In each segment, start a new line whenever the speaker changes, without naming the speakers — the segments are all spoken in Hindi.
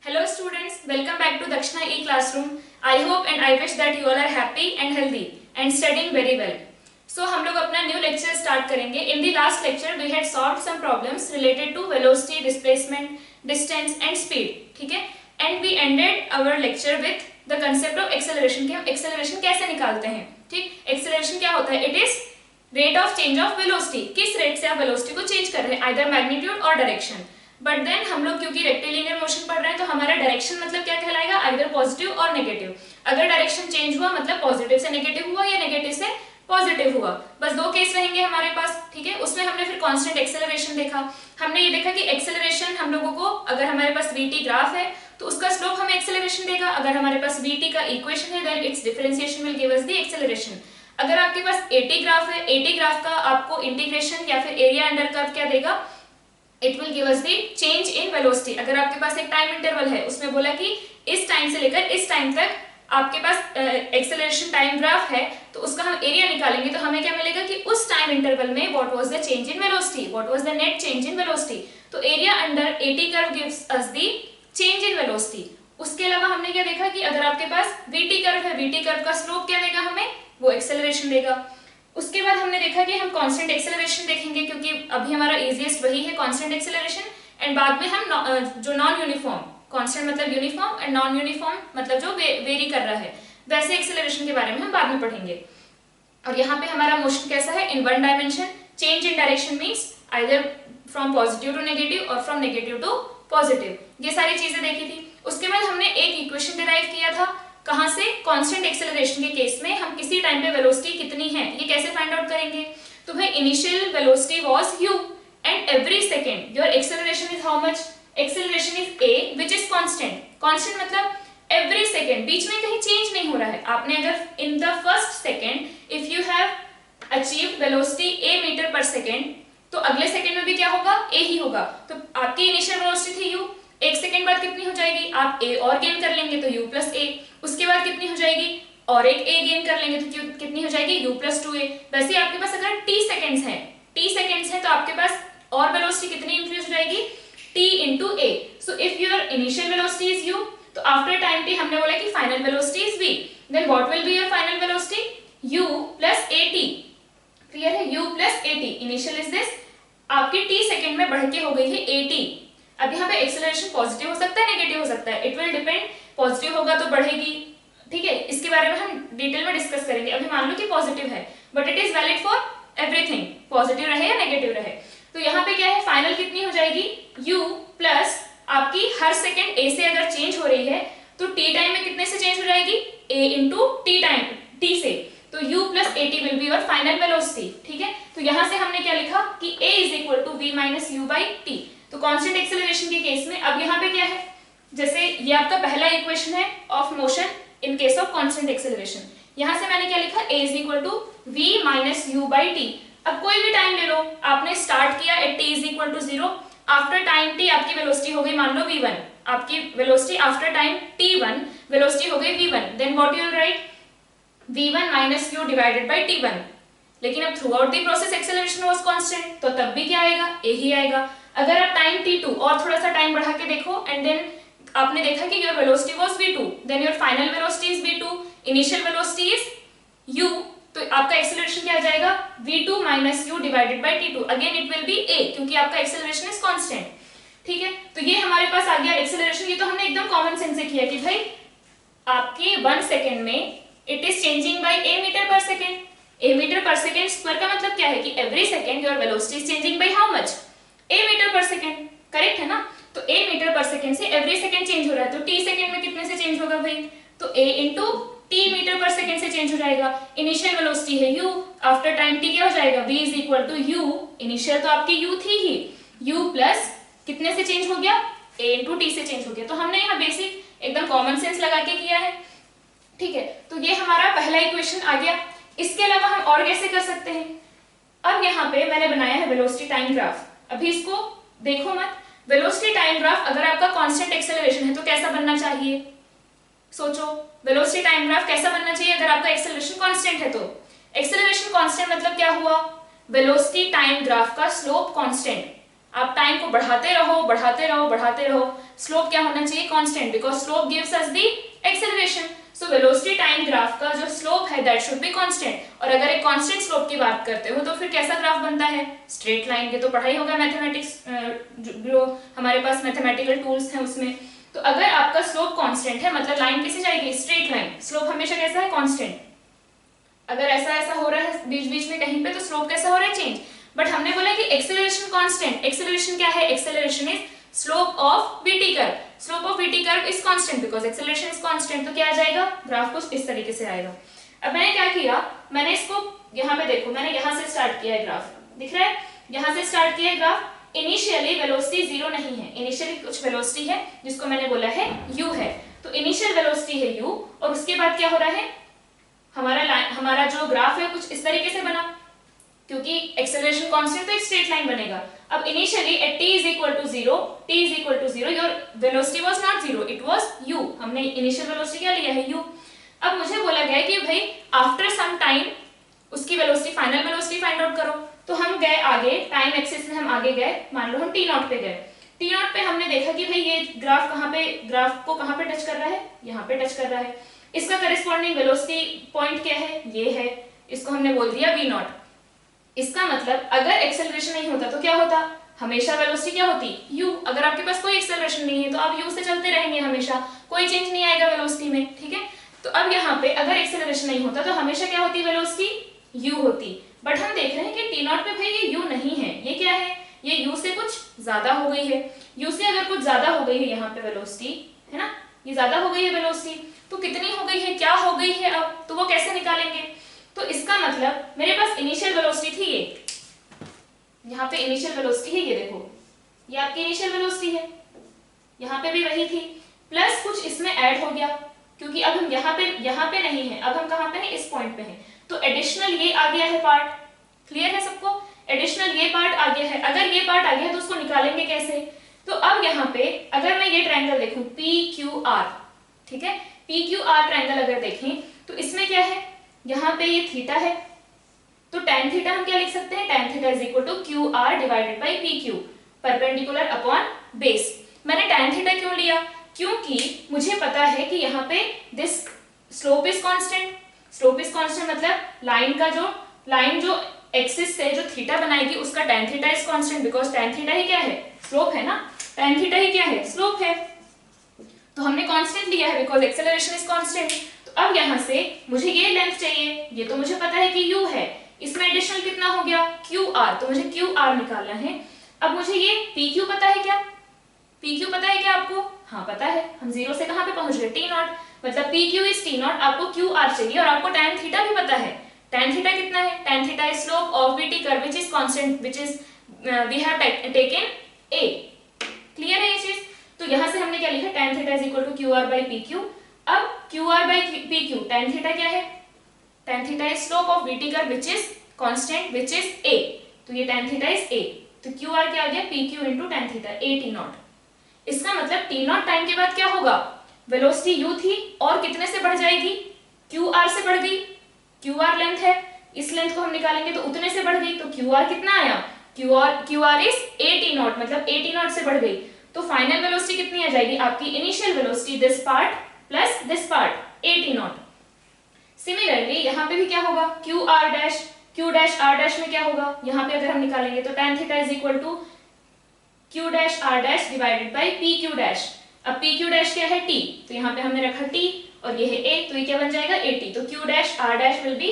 Hello students, welcome back to Dakshina E-Classroom. I hope and I wish that you all are happy and healthy and studying very well. So हम लोग अपना new lecture start करेंगे. In the last lecture we had solved some problems related to velocity, displacement, distance and speed. ठीक है? And we ended our lecture with the concept of acceleration. कि हम acceleration कैसे निकालते हैं? ठीक? Acceleration क्या होता है? It is rate of change of velocity. किस rate से आप velocity को change कर रहे हैं? Either magnitude or direction. But then हम लोग क्योंकि रेक्टिलिनियर मोशन पढ़ रहे हैं तो हमारा डायरेक्शन मतलब क्या कहलाएगा, आइदर पॉजिटिव और नेगेटिव. अगर डायरेक्शन चेंज हुआ मतलब पॉजिटिव से नेगेटिव हुआ या नेगेटिव से पॉजिटिव हुआ. बस दो केस रहेंगे हमारे पास. ठीक है, उसमें हमने फिर कांस्टेंट एक्सेलरेशन देखा. हमने ये देखा कि एक्सेलरेशन हम लोगों को, अगर हमारे पास vt ग्राफ है तो उसका स्लोप हमें एक्सेलरेशन देगा. अगर हमारे पास vt का इक्वेशन है then it's differentiation will give us the acceleration. अगर आपके पास at ग्राफ है, at ग्राफ का आपको इंटीग्रेशन या फिर एरिया अंडर कर्व क्या देगा, it will give us the change in velocity. अगर आपके पास एक टाइम इंटरवल है, उसमें बोला कि इस टाइम से लेकर इस टाइम तक आपके पास एक्सेलरेशन टाइम ग्राफ है तो उसका हम एरिया निकालेंगे तो हमें क्या मिलेगा कि उस टाइम इंटरवल में what was the change in velocity, what was the net change in velocity. तो area under A T curve gives us the change in velocity. उसके अलावा हमने क्या देखा कि अगर आपके पास वीटी कर्व है, वीटी कर्व का स्लोप क्या देगा हमें, वो एक्सेलरेशन देगा. उसके बाद हमने देखा कि हम कांस्टेंट एक्सेलरेशन देखेंगे क्योंकि अभी हमारा इजीएस्ट वही है कांस्टेंट एक्सेलरेशन. एंड बाद में हम जो नॉन यूनिफॉर्म, कांस्टेंट मतलब यूनिफॉर्म एंड नॉन यूनिफॉर्म मतलब जो वेरी कर रहा है, वैसे एक्सेलरेशन के बारे में हम बाद में पढ़ेंगे. और यहाँ पे हमारा मोशन कैसा है, in one dimension. Change in direction means either from positive to negative और फ्रॉम नेगेटिव टू पॉजिटिव. ये सारी चीजें देखी थी. उसके बाद हमने एक इक्वेशन डिराइव किया था. कहां से, कांस्टेंट एक्सेलरेशन के केस में हम किसी टाइम पे वेलोसिटी कितनी है ये कैसे फाइंड आउट करेंगे. तो भाई initial velocity was u and every second your acceleration is how much, acceleration is a which is constant. Constant मतलब एवरी सेकंड, बीच में कहीं चेंज नहीं हो रहा है. आपने अगर in the first second if you have achieved velocity a metre per second तो अगले सेकंड में भी क्या होगा, a ही होगा. तो आपकी इनिशियल वेलोसिटी थी u, एक सेकंड बाद कितनी हो जाएगी, आप a और गेन कर लेंगे तो u प्लस a. उसके बाद कितनी हो जाएगी, और एक a गेन कर लेंगे तो कितनी हो जाएगी, u प्लस 2a. वैसे आपके पास अगर t सेकंड्स हैं तो आपके पास और वेलोसिटी कितनी इंक्रीज हो जाएगी, t into a. So if your initial velocity is u तो आफ्टर टाइम t हमने बोला कि final velocity is v. Then what will be your final velocity, u plus at. Clear है, u plus at. Initial is this, आपकी t सेकंड में बढ़ के हो गई है at. अब यहाँ पे एक्सेलरेशन पॉजिटिव हो सकता है, नेगेटिव हो सकता है, इट विल डिपेंड. पॉजिटिव होगा तो बढ़ेगी. ठीक है, इसके बारे में हम डिटेल में डिस्कस करेंगे. अभी मान लो कि पॉजिटिव है but it is valid for everything, positive रहे या नेगेटिव रहे. तो यहाँ पे क्या है, फाइनल कितनी हो जाएगी, u प्लस आपकी हर सेकंड a से अगर चेंज हो रही है तो t टाइम में कितने से चेंज हो जाएगी, a into t time t से. तो u plus at will be your final velocity. ठीक है, तो यहाँ से हमने क्या लिखा कि a is equal to v minus u by t. तो कांस्टेंट एक्सेलरेशन के केस में अब यहाँ पे क्या है, जैसे ये आपका पहला इक्वेशन है of motion in case of constant acceleration. यहाँ से मैंने क्या लिखा, a is equal to v minus u by t. अब कोई भी टाइम ले लो, आपने स्टार्ट किया at t is equal to 0. After time t आपकी वेलोसिटी हो गई मान लो v1. आपकी velocity after time t1 velocity हो गई v1. Then what you will write, v1 minus u divided by t1. लेकिन अब throughout the process acceleration was constant तो तब भी क्या आएगा, a ही आएगा. अगर आप टाइम t2 और थोड़ा सा टाइम बढ़ा के देखो एंड देन आपने देखा कि your velocity was v2, then your final velocity is v2, initial velocity is u. तो आपका एक्सेलरेशन क्या आ जाएगा, v2 minus u divided by t2. Again it will be a क्योंकि आपका एक्सेलरेशन इज कांस्टेंट. ठीक है, तो ये हमारे पास आ गया एक्सेलरेशन. ये तो हमने एकदम कॉमन सेंस से किया कि भाई आपके 1 सेकंड में it is changing by a metre per second. a metre per second square का मतलब क्या है कि every second your velocity is changing by how much, a metre per second. Correct है ना, तो a मीटर पर सेकंड से एवरी सेकंड चेंज हो रहा है तो t सेकंड में कितने से चेंज होगा भाई, तो a into t metre per second से चेंज हो जाएगा. इनिशियल वेलोसिटी है u, आफ्टर टाइम t क्या हो जाएगा, v is equal to u. Initial तो आपकी u थी ही, u प्लस कितने से चेंज हो गया, a इंटू t से चेंज हो गया. तो हमने यहाँ बेसिक एकदम कॉमन सेंस लगा के किया है. ठीक है, तो ये हमारा पहला इक्वेशन आ गया. इसके अलावा हम और कैसे कर सकते हैं. अब यहाँ पे मैंने बनाया है वेलोसिटी टाइम ग्राफ. अभी इसको देखो मत. वेलोसिटी टाइम ग्राफ अगर आपका कांस्टेंट एक्सेलरेशन है तो कैसा बनना चाहिए, सोचो. वेलोसिटी टाइम ग्राफ कैसा बनना चाहिए अगर आपका एक्सेलरेशन कांस्टेंट है तो. एक्सेलरेशन कांस्टेंट मतलब क्या हुआ, वेलोसिटी टाइम ग्राफ का स्लोप कांस्टेंट. आप टाइम को बढ़ाते रहो बढ़ाते रहो बढ़ाते रहो, स्लोप क्या होना चाहिए? Constant, because slope gives us the acceleration. So velocity time graph का जो स्लोप है दैट शुड बी कांस्टेंट। और अगर एक कांस्टेंट स्लोप की बात करते हो तो फिर कैसा ग्राफ बनता है? Straight line. ये तो पढ़ाई होगा मैथमेटिक्स, जो हमारे पास मैथमेटिकल टूल्स हैं उसमें। तो अगर आपका स्लोप कांस्टेंट है मतलब लाइन कैसे जाएगी? Straight line. स्लोप हमेशा कैसा है? कांस्टेंट। अगर ऐसा ऐसा हो रहा है बीच बीच में कहीं पे तो स्लोप कैसा हो रहा है? चेंज। बट हमने बोला कि एक्सेलरेशन कांस्टेंट। एक्सेलरेशन क्या है? Acceleration is slope of BT curve. Slope of BT curve is constant because acceleration is constant. तो क्या आ जाएगा? ग्राफ कुछ इस तरीके से आएगा। अब मैंने क्या किया, मैंने इसको यहाँ पे देखो, मैंने यहाँ से स्टार्ट किया है ग्राफ, दिख रहा है? यहाँ से स्टार्ट किया है ग्राफ। इनिशियली वेलोसिटी जीरो नहीं है, इनिशियली कुछ वेलोसिटी है जिसको मैंने बोला है u है। तो इनिशियल वेलोसिटी है u और उसके बाद क्या हो रहा है? हमारा जो ग्राफ है कुछ इस तरीके से बना, क्योंकि एक्सेलरेशन कांस्टेंट तो एक स्ट्रेट लाइन बनेगा। अब initially at t is equal to 0 your velocity was not 0, it was u। हमने इनिशियल वेलोसिटी क्या लिया है? u। अब मुझे बोला गया कि भाई आफ्टर सम टाइम उसकी velocity, final velocity find out करो। तो हम गए आगे, टाइम एक्सिस में हम आगे गए, मान लो हम t नॉट पे गए। t नॉट पे हमने देखा कि भाई ये ग्राफ को कहाँ पे टच कर रहा है? यहाँ पे टच कर रहा है। इसका करस्पॉन्डिंग वेलोसिटी पॉइंट क्या है? ये है। इसको हमने बोल दिया v नॉट। इसका मतलब अगर एक्सेलरेशन नहीं होता तो क्या होता? हमेशा वेलोसिटी क्या होती? u। अगर आपके पास कोई एक्सेलरेशन नहीं है तो आप u से चलते रहेंगे, हमेशा कोई चेंज नहीं आएगा वेलोसिटी में, ठीक है? तो अब यहाँ पे अगर एक्सेलरेशन नहीं होता तो हमेशा क्या होती? वेलोसिटी u होती। बट हम देख रहे हैं कि टी नॉट पे भाई ये u नहीं है, ये क्या है? ये u से कुछ ज्यादा हो गई है। u से अगर कुछ ज्यादा हो गई है यहाँ पे वेलोसिटी, है ना, ये ज्यादा हो गई है वेलोसिटी, तो कितनी हो गई है, क्या हो गई है अब, तो वो कैसे निकालेंगे? तो इसका मतलब मेरे पास इनिशियल वेलोसिटी थी ये, यहाँ पे इनिशियल वेलोसिटी है, ये देखो ये आपकी इनिशियल वेलोसिटी है, यहाँ पे भी वही थी, प्लस कुछ इसमें ऐड हो गया क्योंकि अब हम यहाँ पे नहीं है, अब हम कहाँ पे हैं? इस पॉइंट पे हैं। तो एडिशनल ये आ गया है पार्ट। क्लियर है सबको? एडिशनल ये पार्ट आ गया है। अगर ये पार्ट आ गया है तो उसको निकालेंगे कैसे? तो अब यहाँ पे अगर मैं ये ट्रायंगल देखूं PQR, ठीक है, PQR ट्रायंगल अगर देखें तो इसमें क्या है? यहाँ पे ये थीटा है, तो tan थीटा हम क्या लिख सकते हैं? tan theta is equal to QR divided by PQ, perpendicular upon base. मैंने tan थीटा क्यों लिया? क्योंकि मुझे पता है कि यहाँ पे this slope is constant. Slope is constant मतलब लाइन जो एक्सिस से जो थीटा बनाएगी उसका tan theta is constant, because tan theta ही क्या है? स्लोप है ना, tan थीटा ही क्या है? स्लोप है। तो हमने कांस्टेंट लिया है बिकॉज एक्सेलरेशन इज कांस्टेंट। तो अब यहाँ से मुझे ये लेंथ चाहिए, ये तो मुझे पता है कि u है, इसमें एडिशनल कितना हो गया? QR, तो मुझे QR निकालना है। अब मुझे ये PQ पता है क्या? PQ पता है क्या आपको? हाँ पता है, हम जीरो से कहाँ पे पहुंच गए? T नॉट, मतलब PQ इज T नॉट, आपको QR चाहिए और आपको tan थीटा भी पता है। tan थीटा कितना है? tan theta is slope of BT curve which is constant, which is we have taken A। Clear है ये चीज? तो यहाँ से हमने क्या लिखा? tan theta is equal to QR by PQ। अब QR by PQ, tan theta क्या है? tan theta is slope of BT curve which is constant which is A, तो ये tan थीटा इज A। तो QR क्या आ गया? PQ into tan theta, A T naught. इसका मतलब T नॉट टाइम के बाद क्या होगा? वेलोसिटी u थी और कितने से बढ़ जाएगी? QR से बढ़ गई। QR लेंथ है, इस लेंथ को हम निकालेंगे तो उतने से बढ़ गई, तो QR कितना आया? QR is A T not, मतलब A T नॉट से बढ़ गई। तो फाइनल वेलोसिटी कितनी आ जाएगी? आपकी initial velocity this part plus this part A T not. Similarly यहाँ पे भी क्या होगा? Q डैश R डैश में क्या होगा? यहाँ पे अगर हम निकालेंगे तो tan theta is equal to Q dash R dash divided by PQ dash. अब PQ डैश क्या है? T, तो यहाँ पे हमने रखा T और ये है A, तो ये क्या बन जाएगा? AT। तो Q dash R dash will be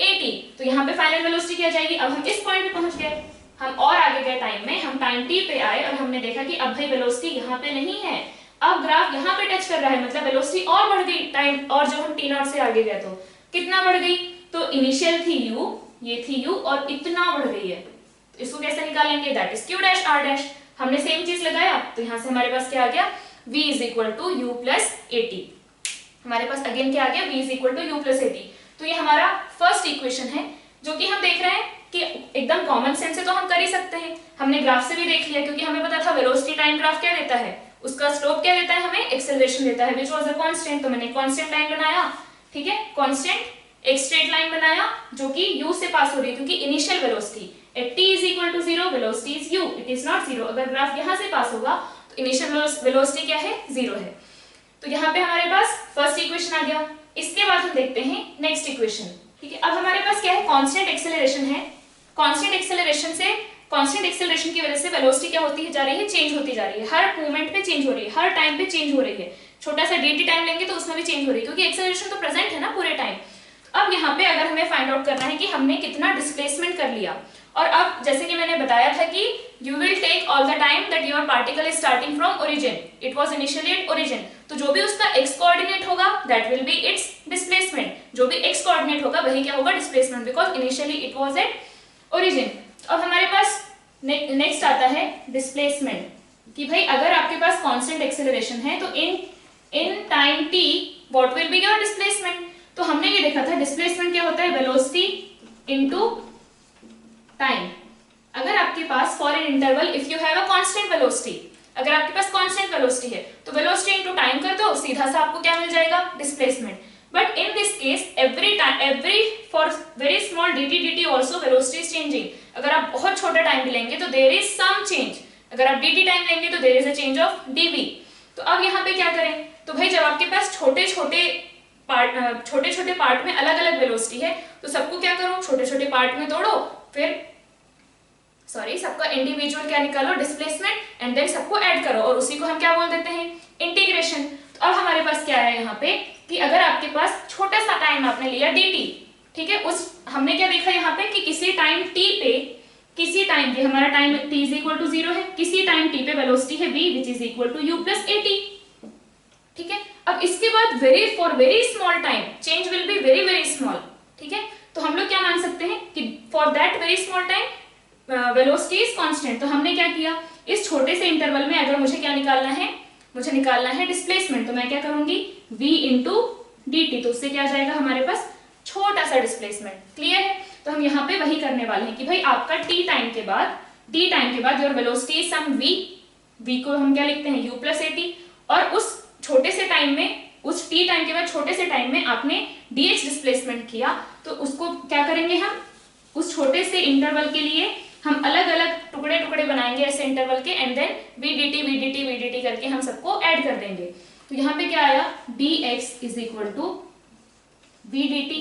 AT। तो यहाँ पे फाइनल वेलोसिटी क्या जाएगी? अब हम इस पॉइंट पे पहुंच गए, हम और आगे गए टाइम में, हम टाइम T पे आए और हमने देखा कि अब भाई वेलोसिटी यहाँ पे नहीं है, अब ग्राफ यहाँ पे टच कर रहा है, मतलब वेलोसिटी और बढ़ गई टाइम, और जब हम T नॉट से आगे गए तो कितना बढ़ गई? तो इनिशियल थी U, ये थी U और इतना बढ़ गई है। तो इसको कैसे निकालेंगे? That is Q dash R dash. हमने सेम चीज लगाया तो यहाँ से हमारे पास क्या आ गया? V is equal to U plus AT। हमारे पास अगेन क्या आ गया? V is equal to U plus AT। तो ये हमारा फर्स्ट इक्वेशन है जो कि हम देख रहे हैं कि एकदम कॉमन सेंस से तो हम कर ही सकते हैं, हमने ग्राफ से भी देख लिया क्योंकि हमें पता था वेलोसिटी टाइम ग्राफ क्या देता है, उसका स्लोप क्या देता है, हमें एक्सेलरेशन देता है व्हिच वाज अ कांस्टेंट। तो मैंने कांस्टेंट लाइन बनाया, ठीक है, कांस्टेंट एक स्ट्रेट लाइन बनाया जो कि u से पास हो रही है क्योंकि initial velocity at t is equal to 0 velocity is u, it is not 0। अगर ग्राफ यहाँ से पास होगा तो इनिशियल वेलोसिटी क्या है, 0 है। तो यहाँ पे हमारे पास फर्स्ट इक्वेशन आ गया। इसके बाद हम देखते हैं नेक्स्ट इक्वेशन, ठीक है। अब हमारे पास क्या है, कांस्टेंट एक्सेलरेशन है। कांस्टेंट एक्सेलरेशन की वजह से वेलोसिटी क्या होती है जा रही है, चेंज होती जा रही है, हर मूवमेंट पे चेंज हो रही है, हर टाइम पे चेंज हो रही है। छोटा सा dt टाइम लेंगे तो उसमें भी चेंज हो रही है, क्योंकि एक्सेलरेशन तो प्रेजेंट है ना पूरे टाइम। अब यहाँ पे अगर हमें फाइंड आउट करना है कि हमने कितना डिस्प्लेसमेंट कर लिया, और अब जैसे कि मैंने बताया था कि you will take all the time that your particle is starting from origin, it was initially at origin, तो जो भी उसका x कोऑर्डिनेट होगा that will be its displacement, जो भी x कोऑर्डिनेट होगा वही क्या होगा, displacement, because initially it was at origin. अब हमारे पास नेक्स्ट आता है डिस्प्लेसमेंट, कि भाई अगर आपके पास कांस्टेंट एक्सेलरेशन है तो इन time t what will be your displacement. तो हमने ये देखा था डिस्प्लेसमेंट क्या होता है, वेलोसिटी इनटू टाइम। अगर आपके पास for an interval if you have a constant velocity, अगर आपके पास कांस्टेंट वेलोसिटी है तो वेलोसिटी इनटू टाइम कर दो, सीधा सा आपको क्या मिल जाएगा, displacement. But in this case every for very small dt also velocity is changing. अगर आप बहुत छोटा टाइम भी लेंगे तो देयर इज सम चेंज, अगर आप dt टाइम लेंगे तो there is a change of dv। तो अब यहाँ पे क्या करें, तो भाई जब आपके पास छोटे छोटे पार्ट में अलग अलग वेलोसिटी है तो सबको क्या करो, छोटे छोटे पार्ट में तोड़ो, फिर सबका इंडिविजुअल क्या निकालो, डिस्प्लेसमेंट, एंड देन सबको ऐड करो, और उसी को हम क्या बोल देते हैं, इंटीग्रेशन। तो अब हमारे पास क्या है यहाँ पे कि अगर आपके पास छोटा सा टाइम आपने लिया dt, ठीक है, उस हमने क्या देखा यहाँ पे कि किसी टाइम t पे, किसी टाइम पे हमारा time t is equal to 0 है, किसी टाइम t पे वेलोसिटी है v which is equal to u plus at, ठीक है। अब इसके बाद for very small time change will be very very small, ठीक है। तो हम लोग क्या मान सकते हैं कि for that very small time velocity is constant. तो हमने क्या किया, इस छोटे से इंटरवल में अगर मुझे क्या निकालना है, मुझे निकालना है डिस्प्लेसमेंट, तो मैं क्या करूंगी, v इंटू dt, तो उससे क्या आ जाएगा हमारे पास, छोटा सा डिस्प्लेसमेंट। क्लियर है। तो हम यहाँ पे वही करने वाले हैं कि भाई आपका t टाइम के बाद your velocity is some v को हम क्या लिखते हैं, u प्लस at, और उस छोटे से टाइम में, उस t टाइम के बाद छोटे से टाइम में आपने dh डिस्प्लेसमेंट किया, तो उसको क्या करेंगे हम, उस छोटे से इंटरवल के लिए हम अलग अलग टुकड़े टुकड़े बनाएंगे ऐसे इंटरवल के, एंड देन v dt हम सबको ऐड कर देंगे। तो यहाँ पे क्या आया, dx is equal to v dt।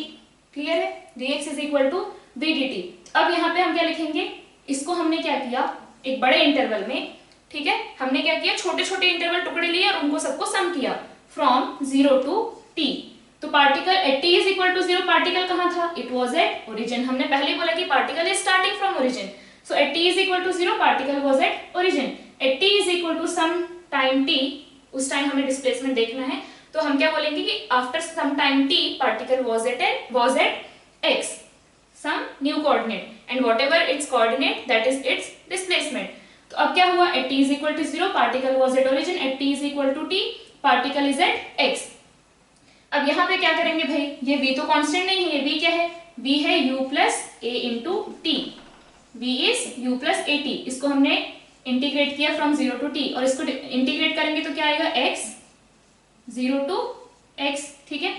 Clear है, dx is equal to v dt। अब यहाँ पे हम क्या लिखेंगे, इसको हमने क्या किया, एक बड़े इंटरवल में, ठीक है, हमने क्या किया, छोटे छोटे इंटरवल टुकड़े लिए और उनको सबको सम किया फ्रॉम 0 टू t। तो particle at t is equal to 0, particle कहाँ था, इट वाज एट ओरिजिन। हमने पहले बोला कि particle is starting from origin, so at t is equal to 0, particle was at origin. At t is equal to some time t, उस टाइम हमें डिस्प्लेसमेंट देखना है, तो हम क्या बोलेंगे कि after some time t particle was at x, some new coordinate, and whatever its coordinate that is its displacement। तो अब क्या हुआ, at t is equal to 0 particle was at origin, at t is equal to t particle is at x। अब यहाँ पे क्या करेंगे भाई, ये v तो कांस्टेंट नहीं है, ये v क्या है, v है u plus a into t, v is u plus at। इसको हमने इंटीग्रेट किया फ्रॉम 0 टू t, और इसको इंटीग्रेट करेंगे तो क्या आएगा, x 0 टू x, ठीक है।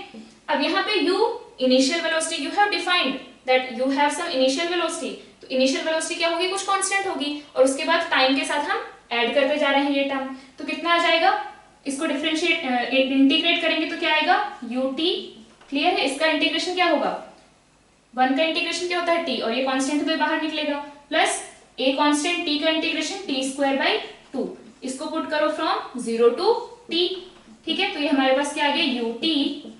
अब यहाँ पे u initial velocity, you have defined that you have some initial velocity, तो इनिशियल वेलोसिटी क्या होगी, कुछ कांस्टेंट होगी, और उसके बाद टाइम के साथ हम ऐड करते जा रहे हैं ये टर्म, तो कितना आ जाएगा, इसको डिफरेंशिएट इंटीग्रेट करेंगे तो क्या आएगा, ut। क्लियर है, इसका इंटीग्रेशन क्या होगा, 1 का इंटीग्रेशन क्या होता है t, और ये कांस्टेंट तो बाहर निकलेगा, प्लस a कांस्टेंट t का इंटीग्रेशन t स्क्वायर बाई 2, इसको पुट करो फ्रॉम 0 टू t, ठीक है। तो ये हमारे पास क्या आ गया, ut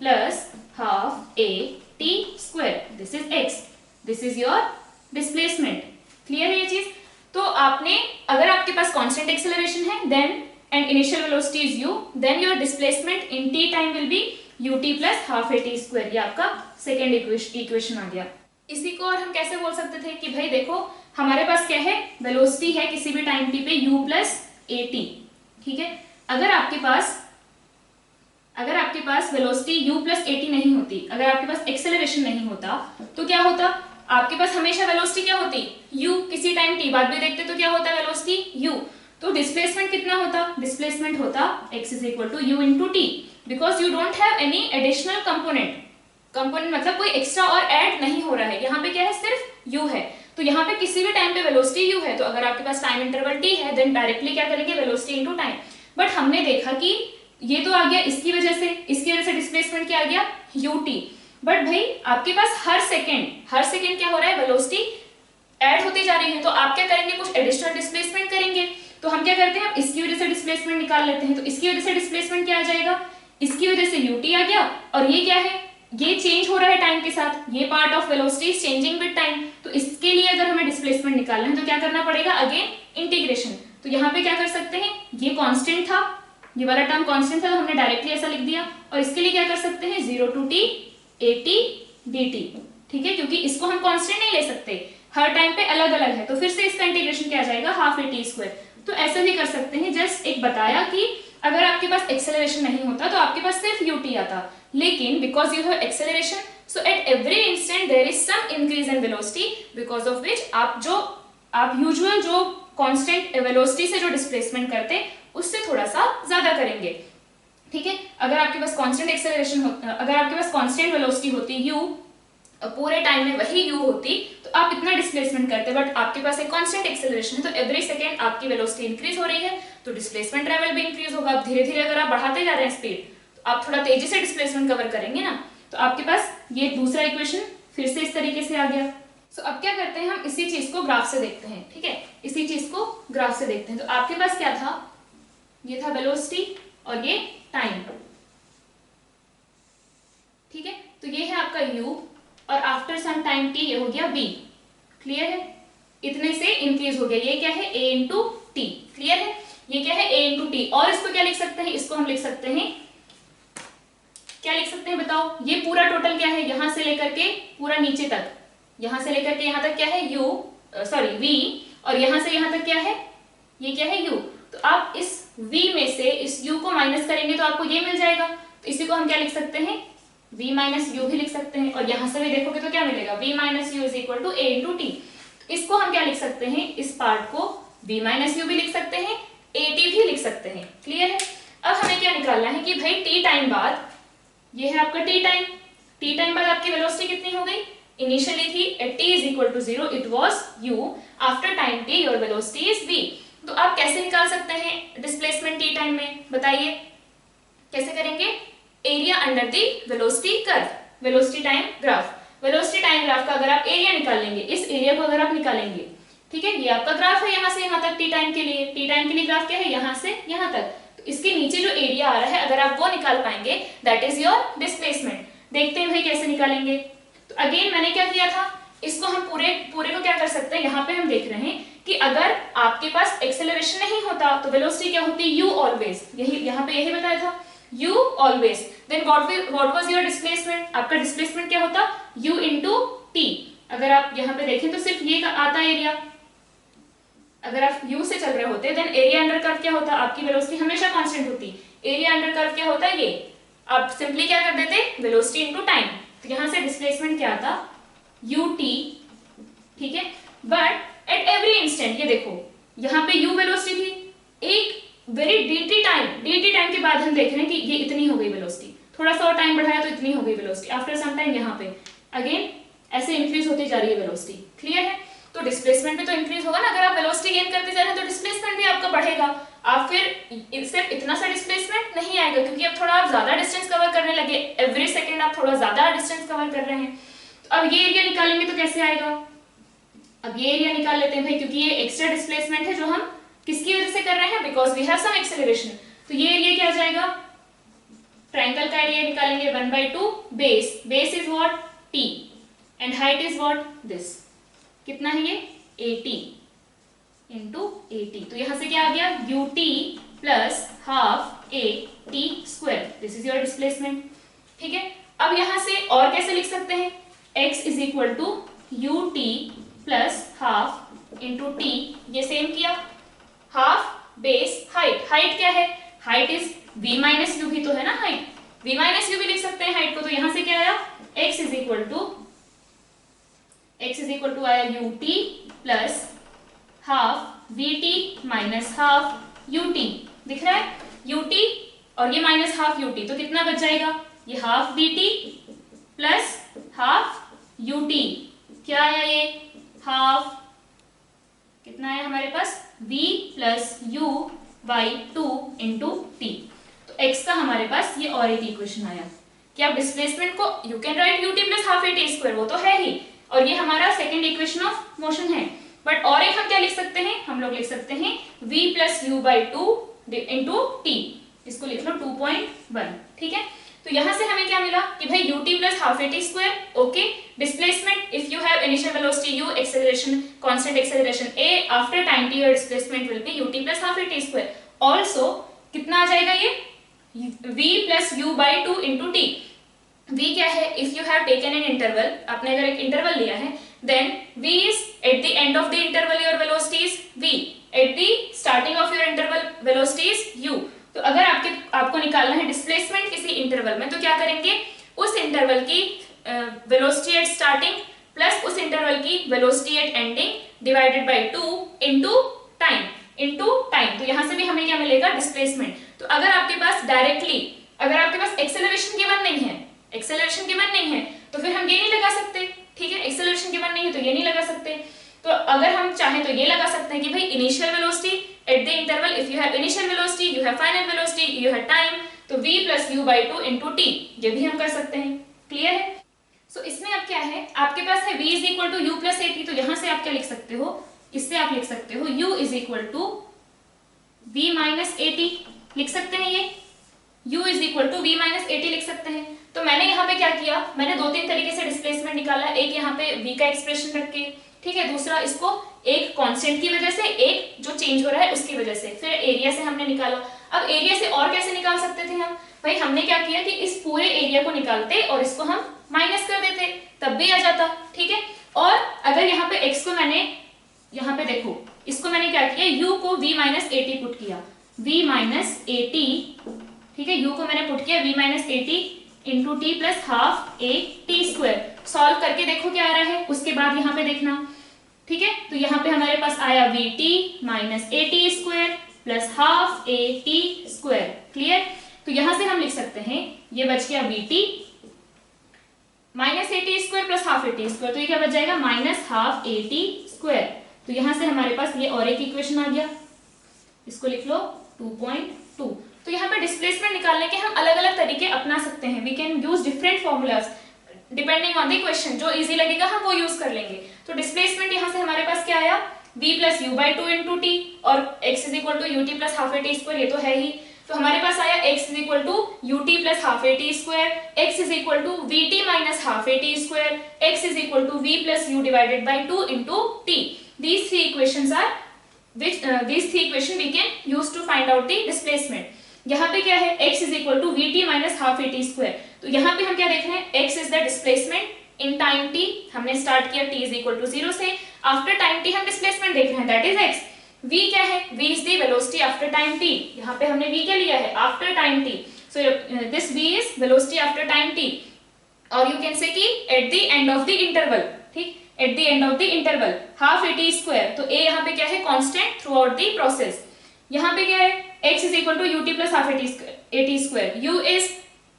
plus half a t square, this is x, this is your displacement. Clear है ये चीज। तो आपने, अगर आपके पास कांस्टेंट एक्सेलरेशन है then and initial velocity is u, then your displacement in t time will be ut plus half a t square. ये आपका सेकेंड इक्वेशन आ गया। इसी को और हम कैसे बोल सकते थे कि भाई देखो हमारे पास क्या है, वेलोसिटी है किसी भी टाइम t पे u प्लस a t, ठीक है। अगर आपके पास velocity u plus a t नहीं होती, अगर आपके पास एक्सेलरेशन नहीं होता, तो क्या होता, आपके पास हमेशा वेलोसिटी क्या होती, u, किसी टाइम t बाद में देखते तो क्या होता है वेलोसिटी u, तो डिस्प्लेसमेंट कितना होता, डिस्प्लेसमेंट होता x is equal to u into t, because you don't have any additional component मतलब कोई एक्स्ट्रा और ऐड नहीं हो रहा है, यहाँ पे क्या है, सिर्फ u है, तो यहाँ पे किसी भी टाइम पे वेलोसिटी u है, तो अगर आपके पास टाइम इंटरवल t है देन डायरेक्टली क्या करेंगे, वेलोसिटी इनटू टाइम। बट हमने देखा कि ये तो आ गया इसकी वजह से डिस्प्लेसमेंट क्या आ गया, ut। बट भाई आपके पास हर सेकेंड क्या हो रहा है, वेलोसिटी ऐड होती जा रही है, तो आप क्या करेंगे, कुछ एडिशनल डिस्प्लेसमेंट करेंगे। तो हम क्या करते हैं, हम इसकी वजह से डिस्प्लेसमेंट निकाल लेते हैं। तो इसकी वजह से डिस्प्लेसमेंट क्या आ जाएगा, इसकी वजह से ut आ गया, और ये क्या है, ये चेंज हो रहा है टाइम के साथ, ये part of velocity is changing with time. तो इसके लिए अगर हमें डिस्प्लेसमेंट निकालना है तो क्या करना पड़ेगा, अगेन इंटीग्रेशन। तो यहाँ पे क्या कर सकते हैं, ये कांस्टेंट था, ये वाला टर्म कांस्टेंट था, तो हमने डायरेक्टली ऐसा लिख दिया। और इसके लिए क्या कर सकते हैं, 0 to t at dt, ठीक है, क्योंकि इसको हम कांस्टेंट नहीं ले सकते, हर टाइम पे अलग अलग है। तो फिर से इसका इंटीग्रेशन क्या आ जाएगा, हाफ at स्क्वायर। तो ऐसा भी कर सकते हैं, जस्ट एक बताया कि अगर आपके पास एक्सेलरेशन नहीं होता तो आपके पास सिर्फ ut आता, लेकिन because you have acceleration, so at every instant there is some increase in velocity, because of which आप यूजुअल जो कांस्टेंट वेलोसिटी से जो डिस्प्लेसमेंट करते हैं उससे थोड़ा सा ज्यादा करेंगे, ठीक है। अगर आपके पास कांस्टेंट एक्सेलरेशन होता, अगर आपके पास कांस्टेंट वेलोसिटी होती u, पूरे टाइम में वही u होती, तो आप इतना डिस्प्लेसमेंट करते, बट आपके पास एक कांस्टेंट एक्सेलरेशन है, तो एवरी सेकेंड आपकी वेलोसिटी इंक्रीज हो रही है, तो डिस्प्लेसमेंट लेवल भी इंक्रीज होगा। अब धीरे धीरे अगर आप बढ़ाते जा रहे हैं स्पीड, तो आप थोड़ा तेजी से डिस्प्लेसमेंट कवर करेंगे ना। तो आपके पास ये दूसरा इक्वेशन फिर से इस तरीके से आ गया। सो अब क्या करते हैं, हम इसी चीज को ग्राफ से देखते हैं, ठीक है, इसी चीज को ग्राफ से देखते हैं। तो आपके पास क्या था, ये था वेलोसिटी और ये टाइम, ठीक है। तो ये है आपका u, और आफ्टर सम टाइम t ये हो गया v, क्लियर है, इतने से इंक्रीज हो गया। ये क्या है, a इंटू टी, क्लियर है, ये क्या है, a इंटू टी। और इसको क्या लिख सकते हैं, इसको हम लिख सकते हैं, क्या लिख सकते हैं बताओ, ये पूरा टोटल क्या है, यहां से लेकर के पूरा नीचे तक, यहां से लेकर के यहां तक क्या है v, और यहां से यहां तक क्या है, ये क्या है u। तो आप इस v में से इस u को माइनस करेंगे तो आपको ये मिल जाएगा। तो इसी को हम क्या लिख सकते हैं, v माइनस यू भी लिख सकते हैं, और यहां से भी देखोगे तो क्या मिलेगा, v minus u is equal to a into t. इसको हम क्या लिख सकते हैं, इस पार्ट को v माइनस यू भी लिख सकते हैं, at भी लिख सकते हैं, क्लियर है। अब हमें क्या निकालना है कि भाई t टाइम बाद, ये है आपका t टाइम बाद आपकी वेलोसिटी कितनी हो गई, इनिशियली थी at t is equal to 0, it was u, after time t your velocity is v। तो आप कैसे निकाल सकते हैं डिस्प्लेसमेंट t टाइम में, बताइए कैसे करेंगे, area under the velocity curve, velocity time graph. Velocity time graph का अगर आप एरिया निकाल लेंगे, इस एरिया को अगर आप निकालेंगे, ठीक है, ये आपका ग्राफ है यहाँ से यहाँ तक टी टाइम के लिए ग्राफ क्या है, यहाँ से यहाँ तक। तो इसके नीचे जो एरिया आ रहा है अगर आप वो निकाल पाएंगे, दैट इज योर डिस्प्लेसमेंट। देखते हैं भाई कैसे निकालेंगे। तो अगेन मैंने क्या किया था, इसको हम पूरे को क्या कर सकते हैं, यहाँ पे हम देख रहे हैं कि अगर आपके पास एक्सेलरेशन नहीं होता तो वेलोसिटी क्या होती, u ऑलवेज, यही यहाँ पे यही बताया था, u always. Then what was your displacement, आपका डिस्प्लेसमेंट क्या होता, u इंटू t। अगर आप यहाँ पे देखें तो सिर्फ ये आता एरिया, अगर आप u से चल रहे होते देन एरिया अंडर कर्व क्या होता, आपकी वेलोसिटी हमेशा कांस्टेंट होती, एरिया अंडर कर्व क्या होता है, ये आप सिंपली क्या कर देते, वेलोसिटी इंटू टाइम। तो यहाँ से डिस्प्लेसमेंट क्या आता, ut, ठीक है। बट एट एवरी इंस्टेंट, ये देखो यहाँ पे u वेलोसिटी थी, एक वेरी dt टाइम के बाद हम देख रहे हैं कि ये इतनी हो गई वेलोसिटी, थोड़ा सा और टाइम बढ़ाया तो इतनी हो गई वेलोसिटी, आफ्टर सम टाइम यहाँ पे अगेन ऐसे इंक्रीज होती जा रही है वेलोसिटी, क्लियर है। तो डिस्प्लेसमेंट भी तो इंक्रीज होगा ना, अगर आप वेलोसिटी गेन करते जा रहे हैं तो डिस्प्लेसमेंट भी आपका बढ़ेगा। आप फिर सिर्फ इतना सा डिस्प्लेसमेंट नहीं आएगा, क्योंकि अब थोड़ा आप ज्यादा डिस्टेंस कवर करने लगे, एवरी सेकेंड आप थोड़ा ज्यादा डिस्टेंस कवर कर रहे हैं। तो अब ये एरिया निकालेंगे तो कैसे आएगा, अब ये एरिया निकाल लेते हैं भाई, क्योंकि ये एक्स्ट्रा डिस्प्लेसमेंट है जो हम किसकी वजह से कर रहे हैं, because we have some acceleration. तो ये एरिया क्या आ जाएगा, ट्रायंगल का एरिया निकालेंगे 1/2 base is what, t, and height is what, this, कितना है ये 80 इंटू 80। तो यहां से क्या आ गया, ut plus half at square, this is your displacement, ठीक है। अब यहां से और कैसे लिख सकते हैं, x is equal to ut plus half into t, ये सेम किया, हाफ बेस हाइट क्या है, height is v minus u भी तो है ना, हाइट v माइनस यू भी लिख सकते हैं हाइट को। तो यहां से क्या आया, x इज इक्वल टू आया ut plus half vt minus half ut, दिख रहा है ut और ये माइनस हाफ ut, तो कितना बच जाएगा, ये half vt plus half ut, क्या आया ये हाफ कितना है हमारे पास v plus u by 2 into T. तो x का हमारे पास ये और एक इक्वेशन आया कि आप डिस्प्लेसमेंट को you can write ut plus half a t square, वो तो है ही, और ये हमारा सेकंड इक्वेशन ऑफ मोशन है। बट और एक हम क्या लिख सकते हैं, हम लोग लिख सकते हैं v plus u by 2 into t, इसको लिख लो 2.1। ठीक है, तो यहां से हमें क्या मिला कि भाई ut plus half a t square, okay, displacement if you have initial velocity u, acceleration constant acceleration a, after time t your displacement will be ut plus half a t square. Also कितना आ जाएगा ये v plus u by 2 into t. v क्या है, if you have taken an interval, आपने अगर एक इंटरवल लिया है, then v is at the end of the interval your velocity is v, at the starting of your interval velocity is u। तो अगर आपको निकालना है डिस्प्लेसमेंट किसी इंटरवल में, तो क्या करेंगे, उस इंटरवल की वेलोसिटी एट स्टार्टिंग प्लस उस इंटरवल की velocity at ending divided by 2 into time. तो यहां से भी हमें क्या मिलेगा, डिस्प्लेसमेंट। तो अगर आपके पास डायरेक्टली, अगर आपके पास एक्सेलरेशन गिवन नहीं है, तो फिर हम ये नहीं लगा सकते, ठीक है, एक्सेलरेशन गिवन नहीं है तो ये नहीं लगा सकते। तो अगर हम चाहें तो ये लगा सकते हैं कि भाई initial velocity at the interval, if you have initial velocity, you have final velocity, you have time, तो v plus u by 2 into T, ये भी हम कर सकते हैं। क्लियर है? सो इसमें अब क्या है, आपके पास है v is equal to u plus a t, तो यहां से आप क्या लिख सकते हो, इससे आप लिख सकते हो u is equal to v minus a t, लिख सकते हैं ये u is equal to v minus a t लिख सकते हैं। तो मैंने यहाँ पे क्या किया, मैंने दो तीन तरीके से डिस्प्लेसमेंट निकाला, एक यहाँ पे v का एक्सप्रेशन रख के, ठीक है, दूसरा इसको एक कांस्टेंट की वजह से, एक जो चेंज हो रहा है उसकी वजह से, फिर एरिया से हमने निकाला। अब एरिया से और कैसे निकाल सकते थे हम, भाई हमने क्या किया कि इस पूरे एरिया को निकालते और इसको हम माइनस कर देते, तब भी आ जाता, ठीक है। और अगर यहाँ पे x को मैंने, यहाँ पे देखो, इसको मैंने क्या किया, u को v minus a T put किया, v माइनस ए टी, ठीक है, u को मैंने पुट किया v minus a T into T plus half a t square. Solve करके देखो क्या आ रहा है, उसके बाद यहाँ पे देखना, ठीक है। तो यहाँ पे हमारे पास आया we t minus a t square plus half a t square. Clear? तो यहां से हम लिख सकते हैं, ये बच गया we t minus a t square plus half a t square, तो ये क्या बच जाएगा, minus half a t square. तो यहां से हमारे पास ये और एक इक्वेशन आ गया, इसको लिख लो 2.2। तो यहाँ पे डिस्प्लेसमेंट निकालने के हम अलग अलग तरीके अपना सकते हैं, we can use different formulas depending on the question, जो इजी लगेगा हम वो यूज कर लेंगे। तो डिस्प्लेसमेंट यहाँ से हमारे पास क्या आया, v plus u by 2 into t, और x is equal to u t plus half a t square, ये तो है ही। तो हमारे पास आया x is equal to u t plus half a t square, x is equal to v t minus half a t square, x is equal to v plus u divided by 2 into t. These three equations are these three equation we can use to find out the displacement। यहाँ पे क्या है, x is equal to v t minus half a t square. तो यहाँ पे हम क्या देख रहे हैं, x is the displacement in time t, हमने स्टार्ट किया t इज इक्वल टू 0 से, आफ्टर टाइम t हम डिस्प्लेसमेंट देख रहे हैं, दैट इज x। v क्या है, v is the velocity after time t, यहाँ पे हमने v क्या लिया है, after time t, so this v is velocity after time t, और यू कैन से कि at the end of the interval, ठीक, at the end of the interval half a t square. तो a यहाँ पे क्या है, constant throughout the process. यहाँ पे क्या है, x is equal to u t plus half a t square, u is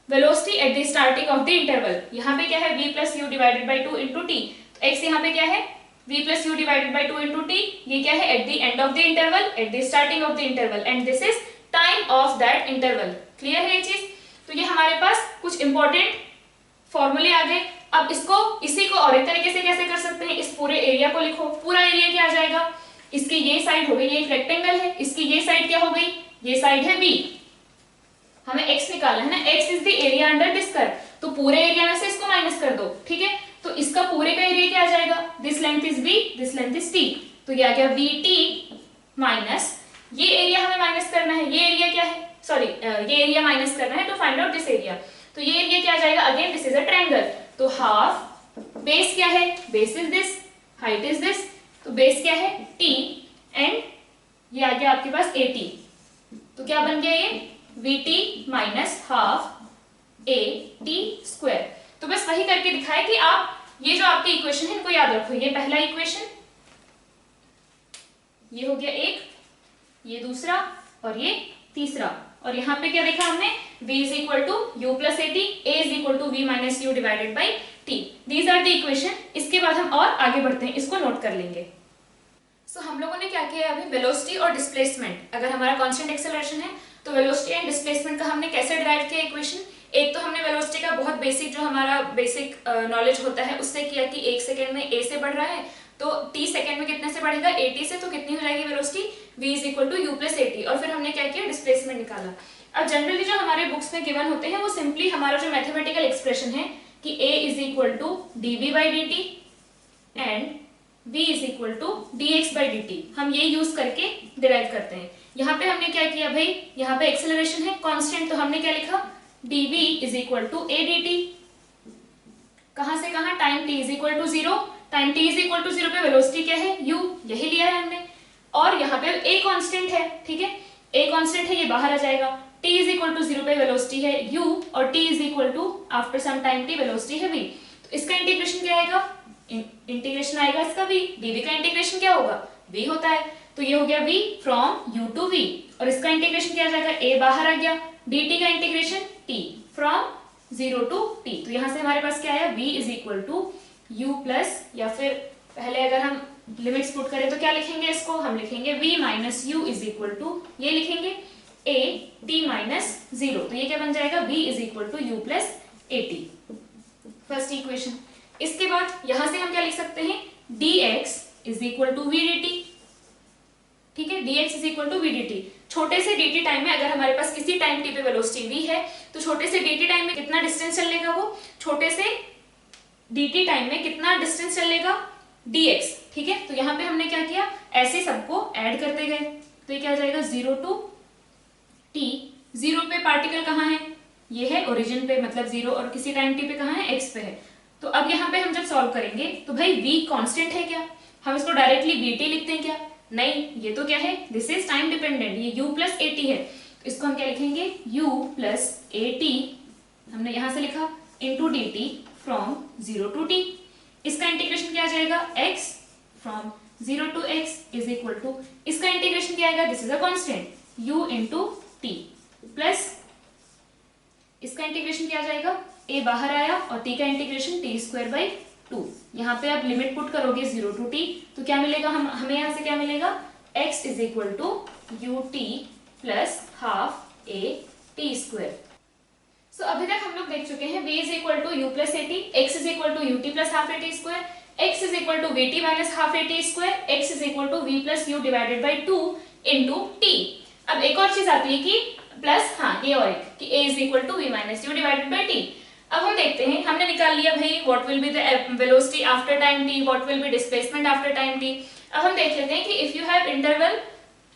velocity at the starting of the interval, यहाँ पे क्या है, v plus u divided by 2 into T. तो x यहाँ पे क्या है, v plus u divided by 2 into T, ये क्या है, eight the end of the interval, at the starting of the interval, and this is time of that interval. Clear है ये चीज? तो ये हमारे पास कुछ इंपॉर्टेंट फॉर्मूले आ गए। अब इसको, इसी को और एक तरीके से कैसे कर सकते हैं, इस पूरे एरिया को लिखो, पूरा एरिया क्या आ जाएगा, इसकी ये साइड हो गई, ये एक रेक्टेंगल है, इसकी ये साइड क्या हो गई, ये साइड है v, हमें x निकालना है ना, x is the area under this curve, तो पूरे एरिया में से इसको माइनस कर दो, ठीक है। तो इसका पूरे का एरिया क्या आ जाएगा, this length is v, this length is t, तो ये आ गया vt माइनस, ये एरिया हमें माइनस करना है, ये एरिया क्या है, सॉरी ये एरिया माइनस करना है to find out this area. तो ये एरिया क्या आ जाएगा, again this is a triangle, तो हाफ, बेस क्या है, base is this, height is this, तो बेस क्या है t, एंड ये आ गया आपके पास at, तो क्या बन गया ये vt minus half a t square. तो बस वही करके दिखाया कि आप ये जो आपके इक्वेशन है इनको याद रखो, ये पहला इक्वेशन, ये हो गया एक, ये दूसरा और ये तीसरा, और यहाँ पे क्या देखा हमने, v is equal to u plus a t, a is equal to v minus u divided by t। These are the equation. इसके बाद हम और आगे बढ़ते हैं, इसको नोट कर लेंगे। सो हम लोगों ने क्या किया अभी, वेलोसिटी और डिस्प्लेसमेंट। अगर हमारा कांस्टेंट एक्सेलरेशन है तो वेलोसिटी एंड डिस्प्लेसमेंट का हमने कैसे डिराइव किया इक्वेशन। एक तो हमने वेलोसिटी का बहुत बेसिक, जो हमारा बेसिक नॉलेज होता है उससे किया कि 1 सेकेंड में a से बढ़ रहा है तो t सेकेंड में कितने से बढ़ेगा, at से, तो कितनी हो जाएगी velocity, v is equal to u plus at। और फिर हमने क्या किया, डिस्प्लेसमेंट निकाला। अब जनरली जो हमारे बुक्स में गिवन होते हैं वो सिंपली हमारा जो मैथमेटिकल एक्सप्रेशन है कि a is equal to dv by dt and v is equal to dx by dt, हम ये यूज करके डिराइव करते हैं। यहाँ पे हमने क्या किया भाई, यहाँ पे एक्सेलरेशन है कांस्टेंट, तो हमने क्या लिखा, dv is equal to a dt। कहां से कहां, time t is equal to 0, time t is equal to 0 पे वेलोसिटी क्या है, u, यही लिया है हमने। और यहाँ पे a कांस्टेंट है, ठीक है, a कांस्टेंट है, ये बाहर आ जाएगा। t इज इक्वल टू 0 पे वेलोसिटी है u और t is equal to after some time t velocity है v। तो इसका इंटीग्रेशन क्या आएगा, इंटीग्रेशन आएगा इसका v, dv का इंटीग्रेशन क्या होगा, v होता है, तो ये हो गया v from u to v। और इसका इंटीग्रेशन क्या आ जाएगा, a बाहर आ गया, dt का integration t from 0 to t। तो यहाँ से हमारे पास क्या आया, v is equal to u plus, या फिर पहले अगर हम लिमिट्स पुट करें तो क्या लिखेंगे इसको, हम लिखेंगे v minus u is equal to, ये लिखेंगे a t माइनस 0। तो ये क्या बन जाएगा, v is equal to u plus at, first equation. इसके बाद यहां से हम क्या लिख सकते हैं, dx is equal to v dt, ठीक है, dx is equal to v dt। छोटे से dt टाइम में अगर हमारे पास किसी टाइम t पे वेलोसिटी v है तो छोटे से dt टाइम में कितना डिस्टेंस चल लेगा, वो छोटे से dt टाइम में कितना डिस्टेंस चल लेगा, dx, ठीक है। तो यहाँ पे हमने क्या किया, ऐसे सबको ऐड करते गए, तो ये क्या आ जाएगा, 0 टू t। 0 पे पार्टिकल कहाँ है, ये है ओरिजिन पे, मतलब 0, और किसी टाइम t पे कहाँ है, x पे है। तो अब यहाँ पे हम जब सॉल्व करेंगे तो भाई v कांस्टेंट है क्या, हम इसको डायरेक्टली vt लिखते हैं क्या, नहीं, ये तो क्या है, दिस इज टाइम डिपेंडेंट, ये u प्लस at है, तो इसको हम क्या लिखेंगे, u प्लस at, हमने यहां से लिखा, into dt from 0 to t। इसका इंटीग्रेशन क्या आ जाएगा, x from 0 to x is equal to, इसका इंटीग्रेशन क्या आएगा, this is a constant, u into t plus, इसका इंटीग्रेशन क्या आ जाएगा, a बाहर आया और t का इंटीग्रेशन t स्क्वायर बाई 2। यहाँ पे आप लिमिट पुट करोगे 0 टू t, तो क्या मिलेगा, हमें यहाँ से क्या मिलेगा, x is equal to u t plus half a t square. So अभी तक हम लोग देख चुके हैं v is equal to u plus a t, x is equal to u t plus half a t square, x is equal to v t minus half a t square, x is equal to v plus u divided by 2 into t. अब एक और चीज आती है कि प्लस, हाँ ये और एक, कि a is equal to v minus u divided by t. अब हम देखते हैं, हमने निकाल लिया भाई what will be the velocity after time t, what will be displacement after time t। अब हम देख लेते हैं कि if you have interval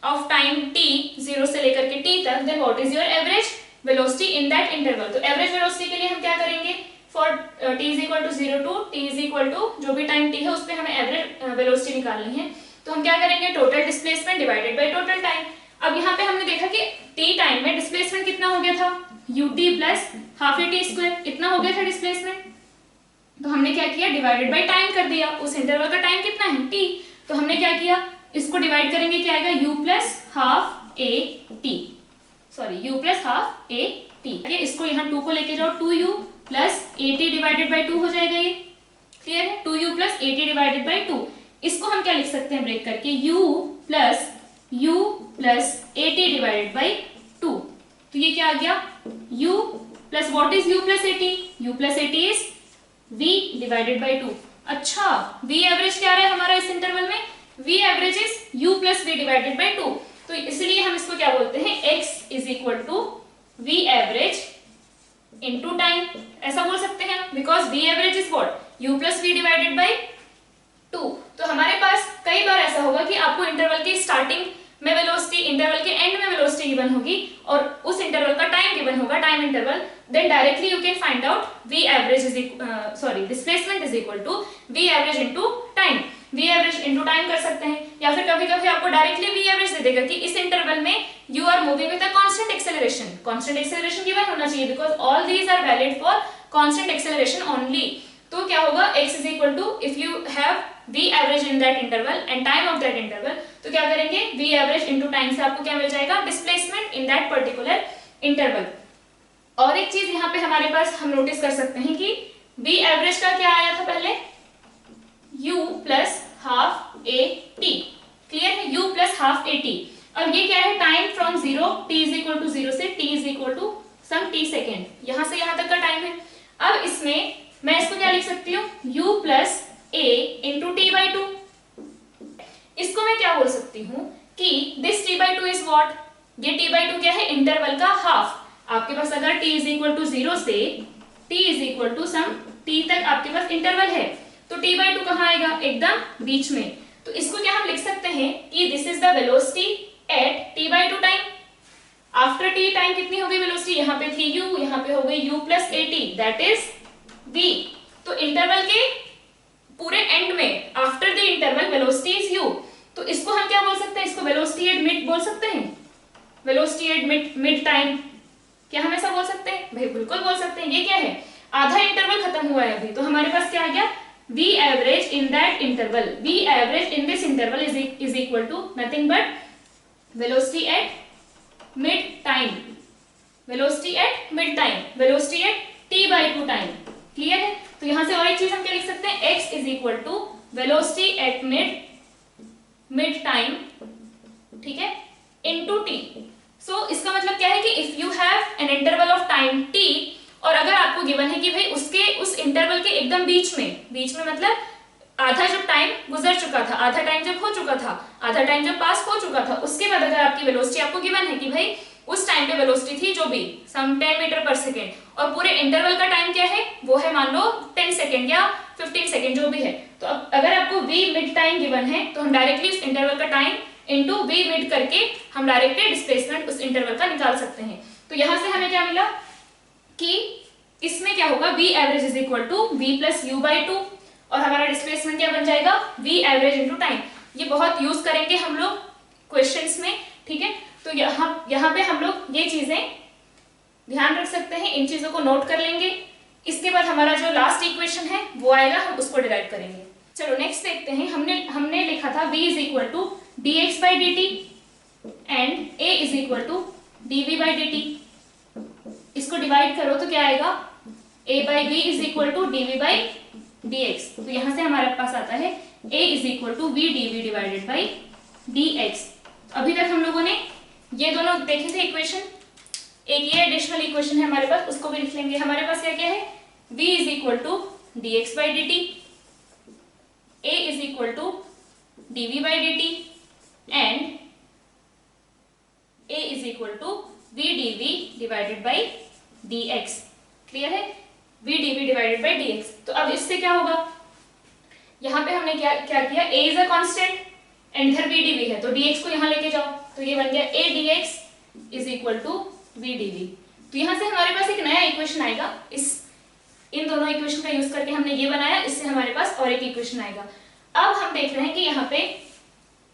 of time t 0 से लेकर के t तक, then what is your average velocity in that interval. तो एवरेज वेलोसिटी के लिए हम क्या करेंगे, for t is equal to 0 to t is equal to जो भी टाइम t है उस पे हमें एवरेज वेलोसिटी निकालनी है। तो हम क्या करेंगे, total displacement divided by total time. अब यहाँ पे हमने देखा कि t टाइम में डिस्प्लेसमेंट कितना हो गया था, ut plus half a t square, इतना हो गया था डिस्प्लेसमेंट। तो हमने क्या किया, डिवाइडेड बाय टाइम कर दिया, उस इंटरवल का टाइम कितना है t। तो हमने क्या किया, इसको डिवाइड करेंगे, क्या आएगा, u plus half a T, sorry u plus half a T. इसको यहाँ 2 को लेके जाओ, 2u plus a T divided by 2 हो जाएगा, ये क्लियर है, 2u plus a T divided by 2। इसको हम क्या लिख सकते हैं ब्रेक करके, u plus a T divided by 2। तो ये क्या आ गया, u plus what is u plus a T, u plus a T is v divided by 2। अच्छा, v एवरेज क्या आ रहा है हमारा इस इंटरवल में, v average is u plus v divided by 2। तो इसलिए हम इसको क्या बोलते हैं, x is equal to v average into time, ऐसा बोल सकते हैं, because v average is what, u plus v divided by 2। तो हमारे पास कई बार ऐसा होगा कि आपको इंटरवल की स्टार्टिंग में वेलोसिटी, इंटरवल के एंड में वेलोसिटी गिवन होगी और उस इंटरवल का टाइम गिवन होगा, time interval, then directly you can find out v average is sorry displacement is equal to v average into time, v average into time कर सकते हैं। या फिर कभी कभी आपको डायरेक्टली v एवरेज दे देगा कि इस इंटरवल में you are moving with a constant acceleration, constant acceleration given होना चाहिए, because all these are valid for constant acceleration only. तो क्या होगा, x is equal to, if you have v average in that interval and time of that interval, तो क्या करेंगे, v एवरेज इनटू टाइम से आपको क्या मिल जाएगा, displacement in that particular interval. और एक चीज यहाँ पे हमारे पास हम नोटिस कर सकते हैं कि v एवरेज का क्या आया था पहले, u plus half a t, clear है, u plus half a t. अब ये क्या है, time from 0 t is equal to 0 से t is equal to some t second, यहां से यहां तक का टाइम है। अब इसमें मैं इसको क्या लिख सकती हूँ, u plus a into T by to. इसको मैं क्या बोल सकती हूँ कि this t by two is what, ये t बाई टू क्या है, इंटरवल का हाफ। आपके पास अगर t इज इक्वल टू 0 से t is equal to some t तक आपके पास इंटरवल है, तो t बाई टू कहाँ आएगा, एकदम बीच में। तो इसको क्या हम लिख सकते हैं कि this is the velocity at t by two time. After t time कितनी हो गई वेलोसिटी, यहाँ पे थी u, यहाँ पे हो गई u plus a T, that is v। तो इंटरवल के पूरे एंड में after the interval velocity is u। तो इसको हम क्या बोल सकते हैं, इसको वेलोसिटी एट मिड बोल सकते हैं, वेलोसिटी एट मिड टाइम। क्या हम ऐसा बोल सकते हैं, भाई बिल्कुल बोल सकते हैं। ये क्या है, आधा इंटरवल खत्म हुआ है अभी, तो हमारे पास क्या आ गया, v average in that interval, v average in this interval is equal to nothing but velocity at mid time, velocity at mid time, velocity at t by two time, clear है। तो यहां से और एक चीज हम क्या लिख सकते हैं, x is equal to velocity at mid time, ठीक है, इनटू t। सो इसका मतलब क्या है कि if you have an interval of time t, और अगर आपको गिवन है कि भाई उसके उस इंटरवल के एकदम बीच में मतलब आधा जब टाइम गुजर चुका था, आधा टाइम जब हो चुका था, आधा टाइम जब पास हो चुका था, उसके बाद अगर आपकी वेलोसिटी आपको गिवन है कि भाई उस टाइम पे वेलोसिटी थी जो भी सम 10 मीटर पर सेकेंड, और पूरे इंटरवल का टाइम क्या है, वो है मान लो 10 सेकेंड या 15 सेकेंड जो भी है। तो अब अगर आपको v मिड टाइम गिवन है, तो हम डायरेक्टली उस इंटरवल का टाइम इनटू v मिड करके हम डायरेक्टली डिस्प्लेसमेंट उस इंटरवल का निकाल सकते हैं। तो यहां से हमें क्या मिला कि इसमें क्या होगा, v average is equal to v plus u by two, और हमारा डिस्प्लेसमेंट क्या बन जाएगा, v एवरेज इनटू टाइम। ये बहुत यूज करेंगे हम लोग क्वेश्चंस में, ठीक है। तो यहाँ पे हम लोग ये चीजें ध्यान रख सकते हैं, इन चीजों को नोट कर लेंगे। इसके बाद हमारा जो लास्ट इक्वेशन है वो आएगा, हम उसको डिराइव करेंगे। चलो नेक्स्ट देखते हैं। हमने लिखा था v is equal to d x by d t and a is equal to d v by d t. इसको डिवाइड करो तो क्या आएगा, a by v is equal to d v by d x. तो यहां से हमारे पास आता है a is equal to v d v divided by d x. अभी तक हम लोगों ने ये दोनों देखे थे इक्वेशन, एक ये एडिशनल इक्वेशन है हमारे पास, उसको भी लिख लेंगे। हमारे पास क्या क्या है, v is equal to d x by d t, a is equal to d v by d t and a is equal to v d v divided by d x. Clear है, v d v divided by d x. तो अब इससे क्या होगा, यहाँ पे हमने क्या किया, a is a constant and इधर v डी वी है, तो dx को यहाँ लेके जाओ, तो ये बन गया a dx is equal to v d v. तो यहाँ से हमारे पास एक नया इक्वेशन आएगा, इन दोनों इक्वेशन का यूज करके हमने ये बनाया, इससे हमारे पास और एक इक्वेशन आएगा। अब हम देख रहे हैं कि यहाँ पे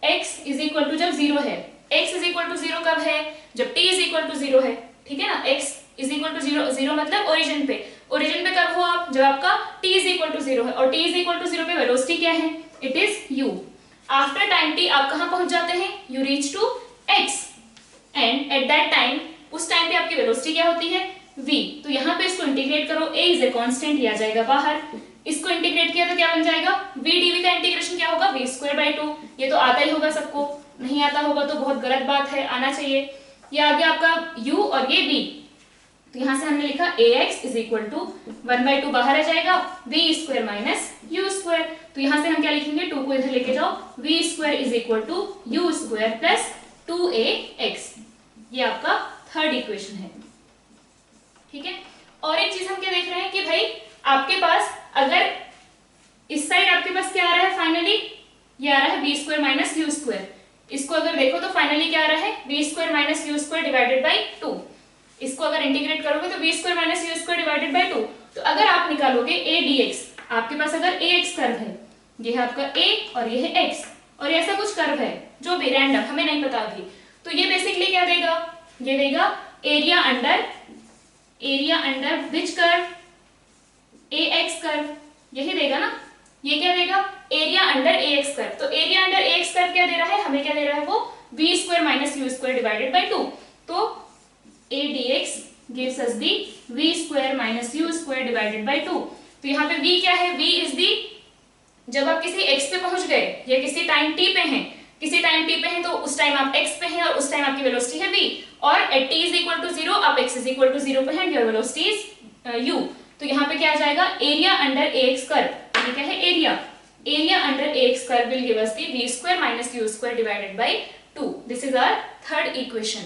x इज इक्वल टू जब 0 है, x इज इक्वल टू 0 कब है, जब t इज इक्वल टू 0 है, ठीक है ना। x इज इक्वल टू 0 मतलब ओरिजिन पे कब हो आप, जब आपका t इज इक्वल टू 0 है, और t इज इक्वल टू 0 पे वेलोसिटी क्या है, it is u। After time t आप कहां पहुंच जाते हैं, you reach to x and at that time, उस टाइम पे आपकी वेलोसिटी क्या होती है, v। तो यहाँ पे इसको इंटीग्रेट करो, a इज ए कांस्टेंट, आ जाएगा बाहर। इसको इंटीग्रेट किया तो क्या बन जाएगा, v dv का इंटीग्रेशन क्या होगा, v स्क्वायर बाई 2। ये तो आता ही होगा सबको, नहीं आता होगा तो बहुत गलत बात है, आना चाहिए। ये आ गया आपका u और ये v। तो यहाँ से हमने लिखा ax इज इक्वल टू 1/2 बाहर आ जाएगा, v square minus u square. तो यहाँ से हम क्या लिखेंगे, 2 को इधर लेके जाओ, v square is equal to u square plus 2ax। ये आपका थर्ड इक्वेशन है, ठीक है। और एक चीज हम क्या देख रहे हैं कि भाई आपके पास अगर इस साइड आपके पास क्या आ रहा है, फाइनली ये आ रहा है v square minus u square. इसको अगर देखो तो फाइनली क्या आ रहा है, v square minus u square divided by 2। इसको अगर इंटीग्रेट करोगे तो v square minus u square divided by 2। तो अगर आप निकालोगे a dx, आपके पास अगर ax कर्व है, ये है आपका a और ये है x, और ऐसा कुछ कर्व है जो भी रैंडम हमें नहीं पता अभी, तो ये बेसिकली क्या देगा, ये देगा area under which curve, ax curve, यही देगा ना। ये क्या देगा, एरिया अंडर ax कर्व। तो एरिया अंडर ax कर्व क्या दे रहा है, हमें क्या दे रहा है, वो v square minus u square divided by 2। तो a dx gives us the v square minus u square divided by 2। तो यहाँ पे v क्या है, v इज दी, जब आप किसी x पे पहुंच गए या किसी टाइम t पे हैं, किसी टाइम t पे हैं तो उस टाइम आप x पे हैं और उस टाइम आपकी वेलोसिटी है v, और at t is equal to 0 आप x इज इक्वल टू 0 पे हैं, योर वेलोसिटी इज u। तो यहाँ पे क्या आ जाएगा, एरिया अंडर ax कर्व, ये क्या है area under ax curve will give us the v square minus u square divided by 2। This is our third equation.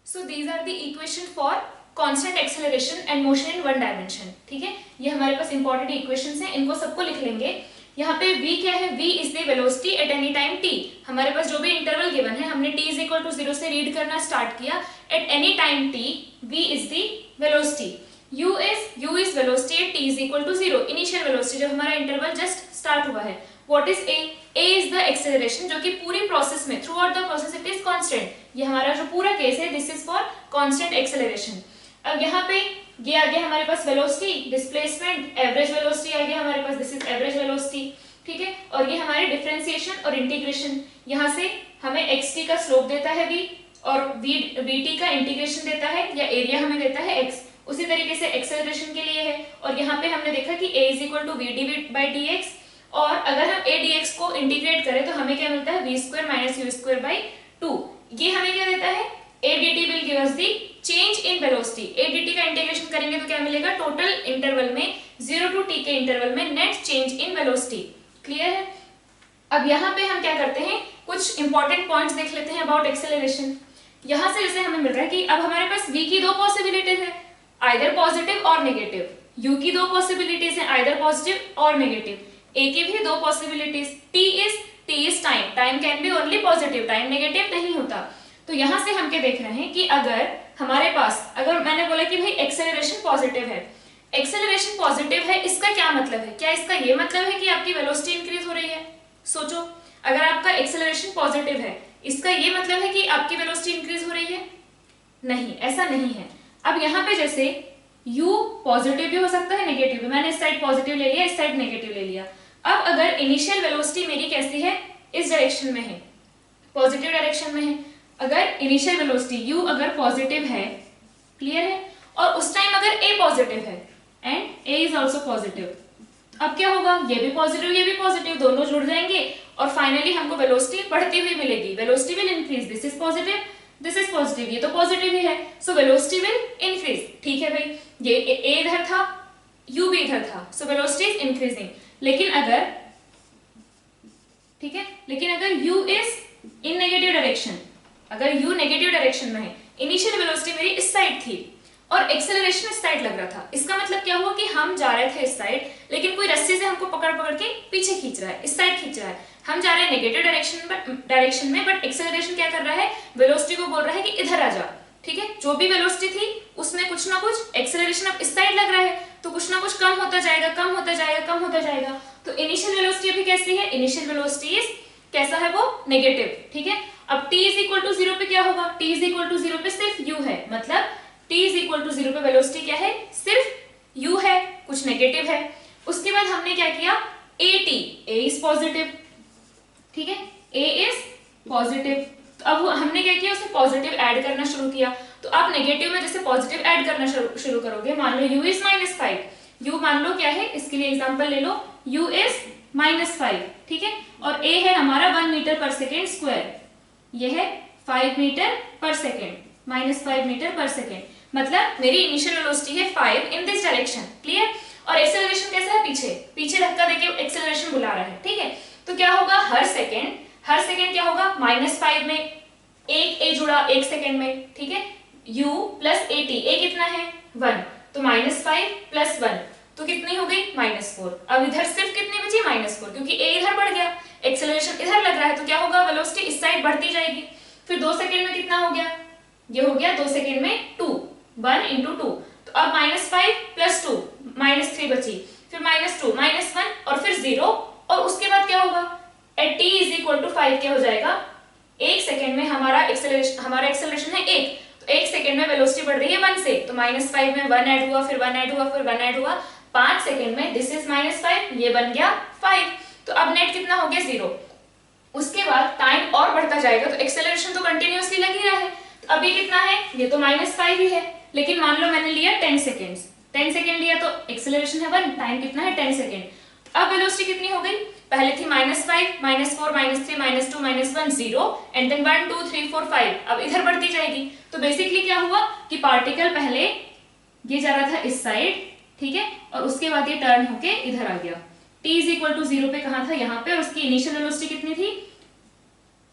So these are the equation for constant acceleration and motion in one dimension. ठीक है, ये हमारे पास इंपॉर्टेंट इक्वेशंस हैं, इनको सबको लिख लेंगे। यहाँ पे v क्या है, v is the velocity eight any time t। हमारे पास जो भी इंटरवल गिवन है हमने t इज इक्वल टू 0 से रीड करना स्टार्ट किया। At any time t v is the velocity, u is velocity at t is equal to 0, initial velocity जब हमारा इंटरवल जस्ट स्टार्ट हुआ है। What is a is the acceleration, जो कि पूरी प्रोसेस में throughout the process it is constant. ये हमारा जो पूरा केस है this is for constant acceleration. अब यहाँ पे ये आ गया हमारे पास वेलोसिटी, डिस्प्लेसमेंट, एवरेज वेलोसिटी आ गया हमारे पास, दिस इज एवरेज वेलोसिटी। ठीक है, और ये हमारी डिफरेंशिएशन और इंटीग्रेशन, यहाँ से हमें xt का स्लोप देता है v और vt का इंटीग्रेशन देता है या एरिया हमें देता है x। उसी तरीके से एक्सेलरेशन के लिए है, और यहाँ पे हमने देखा कि a is equal to v d by d x, और अगर हम a dx को इंटीग्रेट करें तो हमें क्या मिलता है, v square minus u square by 2। ये हमें क्या देता है, a dt will give us the change in velocity. a dt का इंटीग्रेशन करेंगे तो क्या मिलेगा, टोटल इंटरवल में 0 टू t के इंटरवल में net change in velocity. Clear है। अब यहाँ पे हम क्या करते हैं, कुछ इंपॉर्टेंट पॉइंट्स देख लेते हैं अबाउट एक्सेलरेशन। यहाँ से जैसे हमें मिल रहा है कि अब हमारे पास v की दो पॉसिबिलिटीज है, आइदर पॉजिटिव और नेगेटिव। u की दो पॉसिबिलिटीज है, आइदर पॉजिटिव और नेगेटिव। a की भी दो possibilities, t is time can be only positive, time negative नहीं होता। तो यहाँ से हम क्या देख रहे हैं कि अगर हमारे पास, अगर मैंने बोला कि भाई एक्सेलरेशन पॉजिटिव है, एक्सेलरेशन पॉजिटिव है, इसका क्या मतलब है, क्या इसका ये मतलब है कि आपकी वेलोसिटी इंक्रीज हो रही है? सोचो, अगर आपका एक्सेलरेशन पॉजिटिव है, इसका ये मतलब है कि आपकी वेलोसिटी इंक्रीज हो रही है? नहीं, ऐसा नहीं है। अब यहाँ पे जैसे u पॉजिटिव भी हो सकता है, नेगेटिव भी। मैंने इस साइड पॉजिटिव ले लिया, इस साइड नेगेटिव ले लिया। अब अगर इनिशियल वेलोसिटी मेरी कैसी है, इस डायरेक्शन में है, पॉजिटिव डायरेक्शन में है। अगर इनिशियल वेलोसिटी u अगर पॉजिटिव है, क्लियर है, और उस टाइम अगर a पॉजिटिव है and a is also positive, अब क्या होगा, ये भी पॉजिटिव, दोनों जुड़ जाएंगे और फाइनली हमको वेलोसिटी बढ़ती हुई मिलेगी। Velocity will increase, this is positive, this is positive, ये तो पॉजिटिव ही है, सो वेलोसिटी विल इंक्रीज। ठीक है भाई, ये a इधर था, u भी इधर था, सो वेलोसिटी इज इंक्रीजिंग। लेकिन अगर, ठीक है, लेकिन अगर u is in negative direction, अगर u नेगेटिव डायरेक्शन में है, इनिशियल वेलोसिटी मेरी इस साइड थी और एक्सेलरेशन इस साइड लग रहा था, इसका मतलब क्या हुआ कि हम जा रहे थे इस साइड, लेकिन कोई रस्सी से हमको पकड़ के पीछे खींच रहा है, इस साइड खींच रहा है। हम जा रहे हैं नेगेटिव डायरेक्शन में, बट एक्सेलरेशन क्या कर रहा है, वेलोसिटी को बोल रहा है कि इधर आ जा। ठीक है, जो भी वेलोसिटी थी उसमें कुछ ना कुछ एक्सेलरेशन अब इस साइड लग रहा है, तो कुछ ना कुछ कम होता जाएगा। तो इनिशियल वेलोसिटी अभी कैसी है, इनिशियल वेलोसिटी इज कैसा है, वो नेगेटिव। ठीक है, अब t इज इक्वल टू 0 पे क्या होगा, t इज इक्वल टू 0 पे सिर्फ u है, मतलब t इज इक्वल टू 0 पे वेलोसिटी क्या है, सिर्फ u है, कुछ नेगेटिव है। उसके बाद हमने क्या किया, a इज पॉजिटिव, ठीक है, a इज पॉजिटिव। तो अब हमने क्या किया, उसे पॉजिटिव ऐड करना शुरू किया। तो आप नेगेटिव में जैसे पॉजिटिव ऐड करना शुरू करोगे, मान लो u इज -5, u मान लो क्या है, इसके लिए एग्जांपल ले लो, u इज -5, ठीक है, और a है हमारा 1 मीटर पर सेकेंड स्क्वायर, यह है 5 meter per second, -5 meter per second, मतलब मेरी इनिशियल वेलोसिटी है 5 इन दिस डायरेक्शन। क्लियर, और एक्सेलरेशन कैसा है, पीछे धक्का देके एक्सेलरेशन बुला रहा है। ठीक है, तो क्या होगा, हर सेकेंड क्या होगा, -5 में एक a जुड़ा 1 सेकेंड में, ठीक है, u प्लस at, a कितना है 1, तो -5 प्लस 1 तो कितनी हो गई, -4। अब इधर सिर्फ कितनी बची, -4, क्योंकि a इधर बढ़ गया, एक्सेलरेशन इधर लग रहा है, तो क्या होगा, वेलोसिटी इस साइड बढ़ती जाएगी। फिर 2 सेकेंड में कितना हो गया, ये हो गया 2 सेकेंड में 2, 1 × 2, तो अब -5 प्लस 2, -3 बची, फिर -2, -1 और फिर 0, और उसके बाद क्या होगा, at t is equal to 5 क्या हो जाएगा, 1 सेकेंड में हमारा एक्सेलरेशन है 1, तो 1 सेकेंड में वेलोसिटी बढ़ रही है 1 से, तो -5 में 1 ऐड हुआ, फिर 1 ऐड हुआ, फिर 1 ऐड हुआ, 5 सेकेंड में दिस इज -5, ये बन गया 5, तो अब नेट कितना हो गया, 0। उसके बाद टाइम और बढ़ता जाएगा, तो एक्सेलरेशन तो कंटिन्यूअसली लग ही रहा है, तो अब ये कितना है, ये तो -5 ही है, लेकिन मान लो मैंने लिया 10 सेकेंड्स, 10 सेकेंड लिया तो एक्सेलरेशन है 1, टाइम कितना है 10 सेकेंड। अब वेलोसिटी कितनी हो गई, पहले थी -5, -4, -3, -2, -1, 0 एंड देन 1 2 3 4 5, अब इधर बढ़ती जाएगी। तो बेसिकली क्या हुआ कि पार्टिकल पहले ये जा रहा था इस साइड, ठीक है, और उसके बाद ये टर्न होके इधर आ गया। t इज इक्वल टू 0 पे कहाँ था, यहाँ पे, और उसकी इनिशियल वेलोसिटी कितनी थी,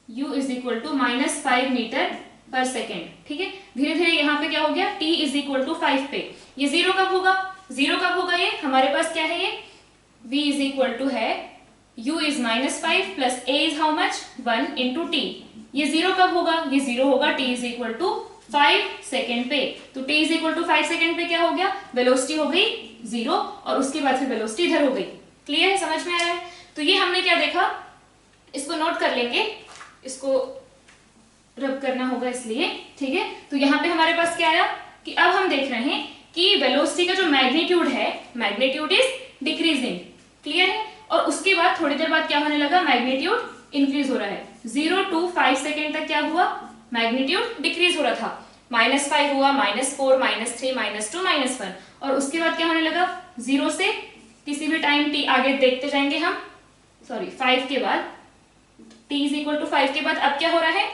u is equal to -5 meter per second, ठीक है। धीरे धीरे यहाँ पे क्या हो गया, t इज इक्वल टू 5 पे, ये 0 कब होगा, 0 कब होगा, ये हमारे पास क्या है, ये v इज इक्वल टू है u is -5 plus a is how much 1 into t। ये 0 कब होगा, ये 0 होगा t is equal to 5 second पे। तो t is equal to 5 second पे क्या हो गया, वेलोसिटी हो गई 0 और उसके बाद फिर वेलोसिटी इधर हो गई। क्लियर है, समझ में आ रहा है। तो ये हमने क्या देखा, इसको नोट कर लेंगे, इसको रब करना होगा इसलिए, ठीक है। तो यहाँ पे हमारे पास क्या आया कि अब हम देख रहे हैं कि वेलोसिटी का जो मैग्नीट्यूड है, मैग्नीट्यूड इज डिक्रीजिंग, क्लियर है। और उसके बाद थोड़ी देर बाद क्या होने लगा, मैग्नीट्यूड इंक्रीज हो रहा है। 0 to 5 सेकेंड तक क्या हुआ, मैग्नीट्यूड डिक्रीज हो रहा था, -5 हुआ, -4, -3, -2, -1, और उसके बाद क्या होने लगा, 0 से किसी भी टाइम t आगे देखते जाएंगे हम, सॉरी 5 के बाद, t इज इक्वल टू 5 के बाद अब क्या हो रहा है,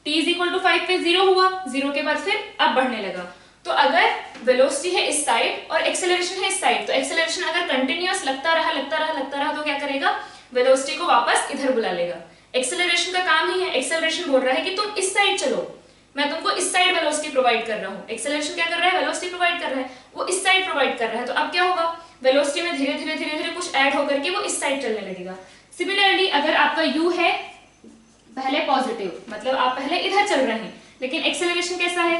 t इज इक्वल टू 5 पे 0 हुआ, 0 के बाद फिर अब बढ़ने लगा। तो अगर वेलोसिटी है इस साइड और एक्सेलरेशन है इस साइड, तो एक्सेलरेशन अगर कंटिन्यूअस लगता रहा तो क्या करेगा, वेलोसिटी को वापस इधर बुला लेगा। एक्सेलरेशन का काम ही है, एक्सेलरेशन बोल रहा है कि तुम इस साइड चलो, मैं तुमको इस साइड वेलोसिटी प्रोवाइड कर रहा हूँ। एक्सेलरेशन क्या कर रहा है, वेलोसिटी प्रोवाइड कर रहा है, वो इस साइड प्रोवाइड कर रहा है। तो अब क्या होगा, वेलोसिटी में धीरे धीरे कुछ ऐड होकर के वो इस साइड चलने लगेगा। सिमिलरली अगर आपका u है पहले पॉजिटिव, मतलब आप पहले इधर चल रहे हैं, लेकिन एक्सेलरेशन कैसा है,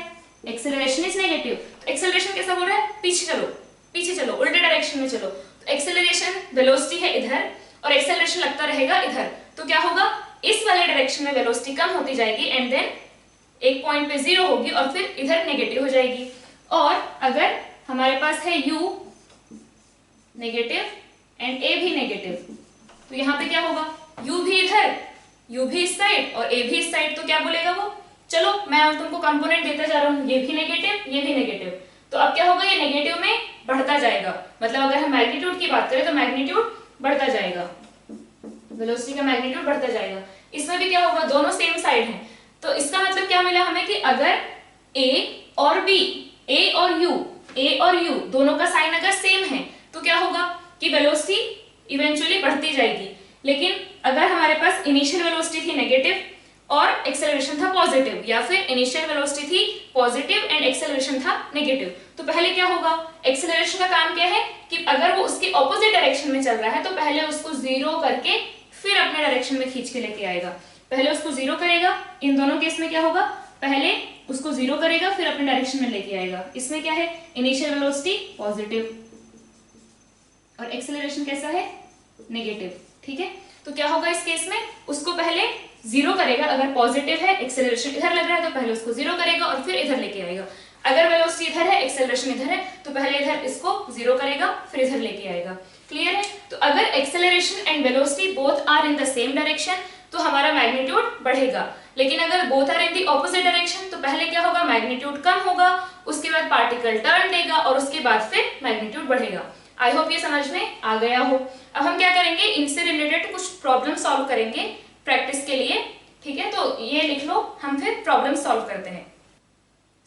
एक्सेलरेशन इज नेगेटिव, तो एक्सेलरेशन कैसा बोल रहा है, पीछे चलो, उल्टे डायरेक्शन में चलो। तो एक्सेलरेशन, वेलोसिटी है इधर और एक्सेलरेशन लगता रहेगा इधर, तो क्या होगा, इस वाले डायरेक्शन में वेलोसिटी कम होती जाएगी एंड देन एक पॉइंट पे 0 होगी और फिर इधर नेगेटिव हो जाएगी। और अगर हमारे पास है u नेगेटिव एंड a भी नेगेटिव, तो यहाँ पे क्या होगा, u भी इधर, u भी इस साइड और a भी इस साइड, तो क्या बोलेगा वो, चलो मैं तुमको कंपोनेंट देता जा रहा हूँ, ये भी नेगेटिव, ये भी नेगेटिव। तो अब क्या होगा, ये नेगेटिव में बढ़ता जाएगा, मतलब अगर हम मैग्नीट्यूड की बात करें तो मैग्नीट्यूड बढ़ता जाएगा, वेलोसिटी का मैग्नीट्यूड बढ़ता जाएगा। इसमें भी क्या होगा, दोनों सेम साइड हैं, तो इसका मतलब क्या मिला हमें कि अगर a और b, a और u दोनों का साइन अगर सेम है तो क्या होगा कि वेलोसिटी इवेंचुअली बढ़ती जाएगी। लेकिन अगर हमारे पास इनिशियल वेलोसिटी थी नेगेटिव और एक्सेलरेशन था पॉजिटिव, या फिर इनिशियल वेलोसिटी थी पॉजिटिव एंड एक्सेलरेशन था नेगेटिव, तो पहले क्या होगा, एक्सेलरेशन का काम क्या है कि अगर वो उसके ऑपोजिट डायरेक्शन में चल रहा है तो पहले उसको 0 करके फिर अपने डायरेक्शन में खींच के लेके आएगा। पहले उसको 0 करेगा, इन दोनों केस में क्या होगा, पहले उसको 0 करेगा फिर अपने डायरेक्शन में लेके आएगा। इसमें क्या है, इनिशियल वेलोसिटी पॉजिटिव और एक्सेलरेशन कैसा है, नेगेटिव, ठीक है। तो क्या होगा इस केस में, उसको पहले 0 करेगा, अगर पॉजिटिव है एक्सेलरेशन इधर लग रहा है तो पहले उसको 0 करेगा और फिर इधर लेके आएगा। अगर वेलोसिटी इधर है एक्सेलरेशन इधर है तो पहले इधर इसको 0 करेगा फिर इधर लेके आएगा। क्लियर है। तो अगर acceleration and velocity both are in the same direction तो हमारा मैग्नीट्यूड बढ़ेगा, लेकिन अगर both are in the opposite direction तो पहले क्या होगा, मैग्नीट्यूड कम होगा, उसके बाद पार्टिकल टर्न देगा और उसके बाद फिर मैग्नीट्यूड बढ़ेगा। आई होप ये समझ में आ गया हो। अब हम क्या करेंगे, इनसे रिलेटेड कुछ प्रॉब्लम सॉल्व करेंगे प्रैक्टिस के लिए, ठीक है। तो ये लिख लो, हम फिर प्रॉब्लम सॉल्व करते हैं।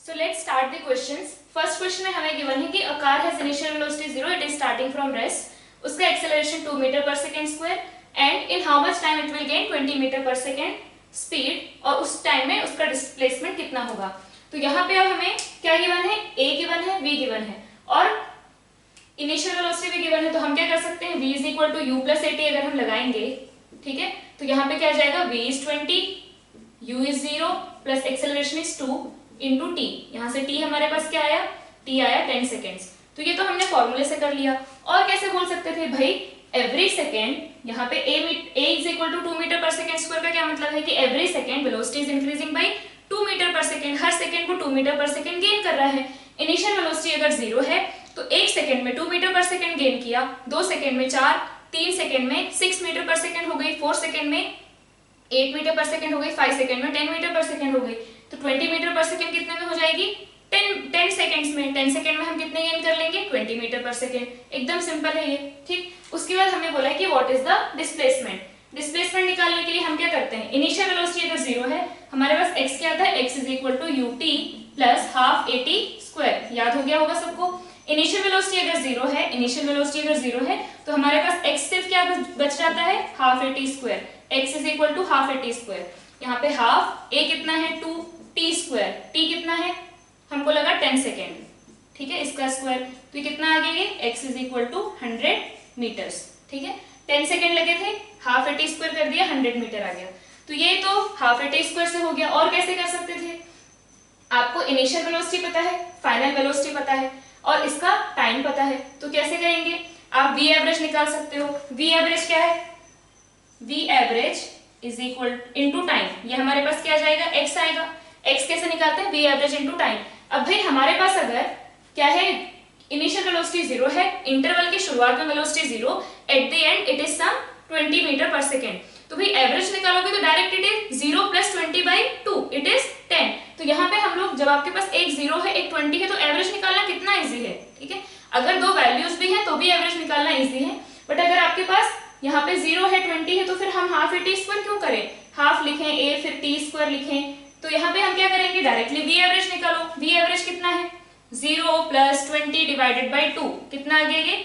So let's start the questions. First question में हमें गिवन है कि a car has initial velocity 0, it is starting from rest, उसका acceleration 2 metre per second square and in how much time it will gain 20 metre per second speed, और उस टाइम में उसका डिस्प्लेसमेंट कितना होगा। तो यहाँ पे अब हमें क्या गिवन है, a गिवन है, v गिवन है और इनिशियल वेलोसिटी भी गिवन है। तो हम क्या कर सकते हैं, v is equal to u plus at अगर हम लगाएंगे, ठीक है, तो यहाँ पे क्या आ जाएगा, v is 20, u is 0 plus acceleration is 2 into t। यहाँ से t हमारे पास क्या आया, t आया 10 सेकेंड्स। तो ये तो हमने फॉर्मूले से कर लिया। और कैसे बोल सकते थे भाई, एवरी सेकेंड, यहाँ पे a is equal to 2 metre per second square का क्या मतलब है कि every second velocity is increasing by 2 metre per second, हर सेकेंड को 2 मीटर पर सेकेंड गेन कर रहा है। इनिशियल वेलोसिटी अगर 0 है तो 1 सेकेंड में 2 मीटर पर सेकेंड गेन किया, 2 सेकेंड में 4, 3 सेकेंड में 6 मीटर पर सेकेंड हो गई, 4 सेकेंड में 8 मीटर पर सेकेंड हो गई, 5 सेकेंड में 10 मीटर पर सेकेंड हो गई। तो 20 मीटर पर सेकेंड कितने में हो जाएगी, 10 सेकेंड्स में। 10 सेकेंड में हम कितने गेन कर लेंगे, 20 मीटर पर सेकेंड। एकदम सिंपल है ये, ठीक। उसके बाद हमें बोला है कि what is the displacement. Displacement निकालने के लिए हम क्या करते हैं, इनिशियल वेलोसिटी अगर 0 है, हमारे पास x क्या था, x is equal to ut plus half at square. याद हो गया होगा सबको। इनिशियल वेलोसिटी अगर 0 है, इनिशियल वेलोसिटी अगर 0 है तो हमारे पास x सिर्फ क्या बच जाता है, half at square. x is equal to half at square. यहाँ पे हाफ a कितना है 2t स्क्वायर, t कितना है हमको लगा 10 सेकेंड, ठीक है, इसका स्क्वायर। तो ये कितना आ गया, ये x is equal to 100 meters, ठीक है। 10 सेकेंड लगे थे, हाफ at स्क्वायर कर दिया, 100 मीटर आ गया। तो ये तो हाफ at स्क्वायर से हो गया। और कैसे कर सकते थे, आपको इनिशियल वेलोसिटी पता है, फाइनल वेलोसिटी पता है और इसका टाइम पता है, तो कैसे करेंगे, आप v एवरेज निकाल सकते हो। v एवरेज क्या है, v average is equal into time. ये हमारे पास क्या जाएगा, x आएगा। x कैसे निकालते हैं, v एवरेज इनटू टाइम। अब भाई हमारे पास अगर क्या है, इनिशियल वेलोसिटी 0 है, इंटरवल की शुरुआत में velocity 0, at the end it is some 20 metre per second. तो भाई एवरेज निकालोगे तो direct it is 0 plus 20/2, it is 10। तो यहाँ पे हम लोग, जब आपके पास एक 0 है एक 20 है, तो एवरेज निकालना कितना इजी है, ठीक है। अगर दो वैल्यूज भी हैं तो भी एवरेज निकालना इजी है, बट अगर आपके पास यहाँ पे 0 है 20 है तो फिर हम हाफ at स्क्वायर क्यों करें, हाफ लिखें a फिर t स्क्वायर लिखें। तो यहाँ पे हम क्या करेंगे, डायरेक्टली v एवरेज निकालो। v एवरेज कितना है, 0 प्लस 20 डिवाइडेड बाई 2, कितना आ गया ये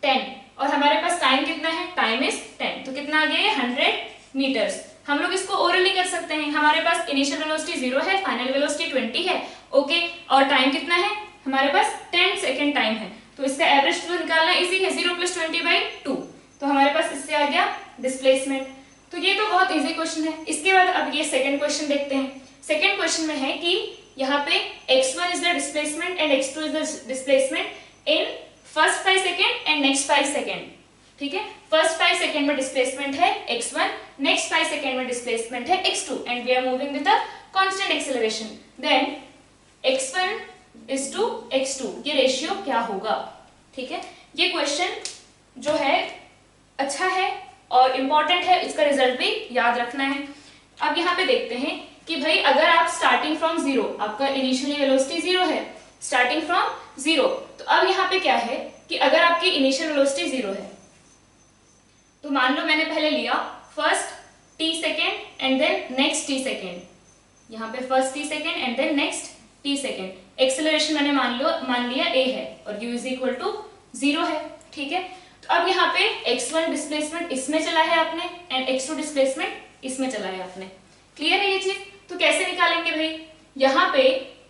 10। और हमारे पास टाइम कितना है, टाइम इज 10, तो कितना आ गया ये 100 मीटर्स। हम लोग इसको ओरली कर सकते हैं। हमारे पास इनिशियल वेलोसिटी 0 है, फाइनल वेलोसिटी 20 है, ओके, और टाइम कितना है हमारे पास 10 सेकेंड टाइम है। तो इसका एवरेज तो निकालना इजी है, 0 प्लस 20/2। तो हमारे पास इससे आ गया डिस्प्लेसमेंट। तो ये तो बहुत इजी क्वेश्चन है। इसके बाद अब ये सेकंड क्वेश्चन देखते हैं। सेकंड क्वेश्चन में है कि यहाँ पे x1 is the displacement and x2 is the displacement in first 5 second and next 5 second, ठीक है। फर्स्ट 5 सेकेंड में डिस्प्लेसमेंट है x1, नेक्स्ट 5 सेकेंड में डिस्प्लेसमेंट है x2 and we are moving with the constant acceleration. Then x1 is to x2, ये रेशियो क्या होगा, ठीक है। ये क्वेश्चन जो है अच्छा है और इम्पॉर्टेंट है, इसका रिजल्ट भी याद रखना है। अब यहाँ पे देखते हैं कि भाई अगर आप स्टार्टिंग फ्रॉम 0, आपका इनिशियली वेलोसिटी 0 है, स्टार्टिंग फ्रॉम 0, तो अब यहाँ पे क्या है कि अगर आपकी इनिशियल वेलोसिटी 0 है तो मान लो मैंने पहले लिया first t second and then next t second, यहाँ पे first t second and then next t second. Acceleration मैंने मान लिया a है और u इज इक्वल टू 0 है, ठीक है। तो अब यहाँ पे x1 डिस्प्लेसमेंट इसमें चला है आपने एंड x2 डिस्प्लेसमेंट इसमें चला है आपने। क्लियर है ये चीज। तो कैसे निकालेंगे भाई, यहाँ पे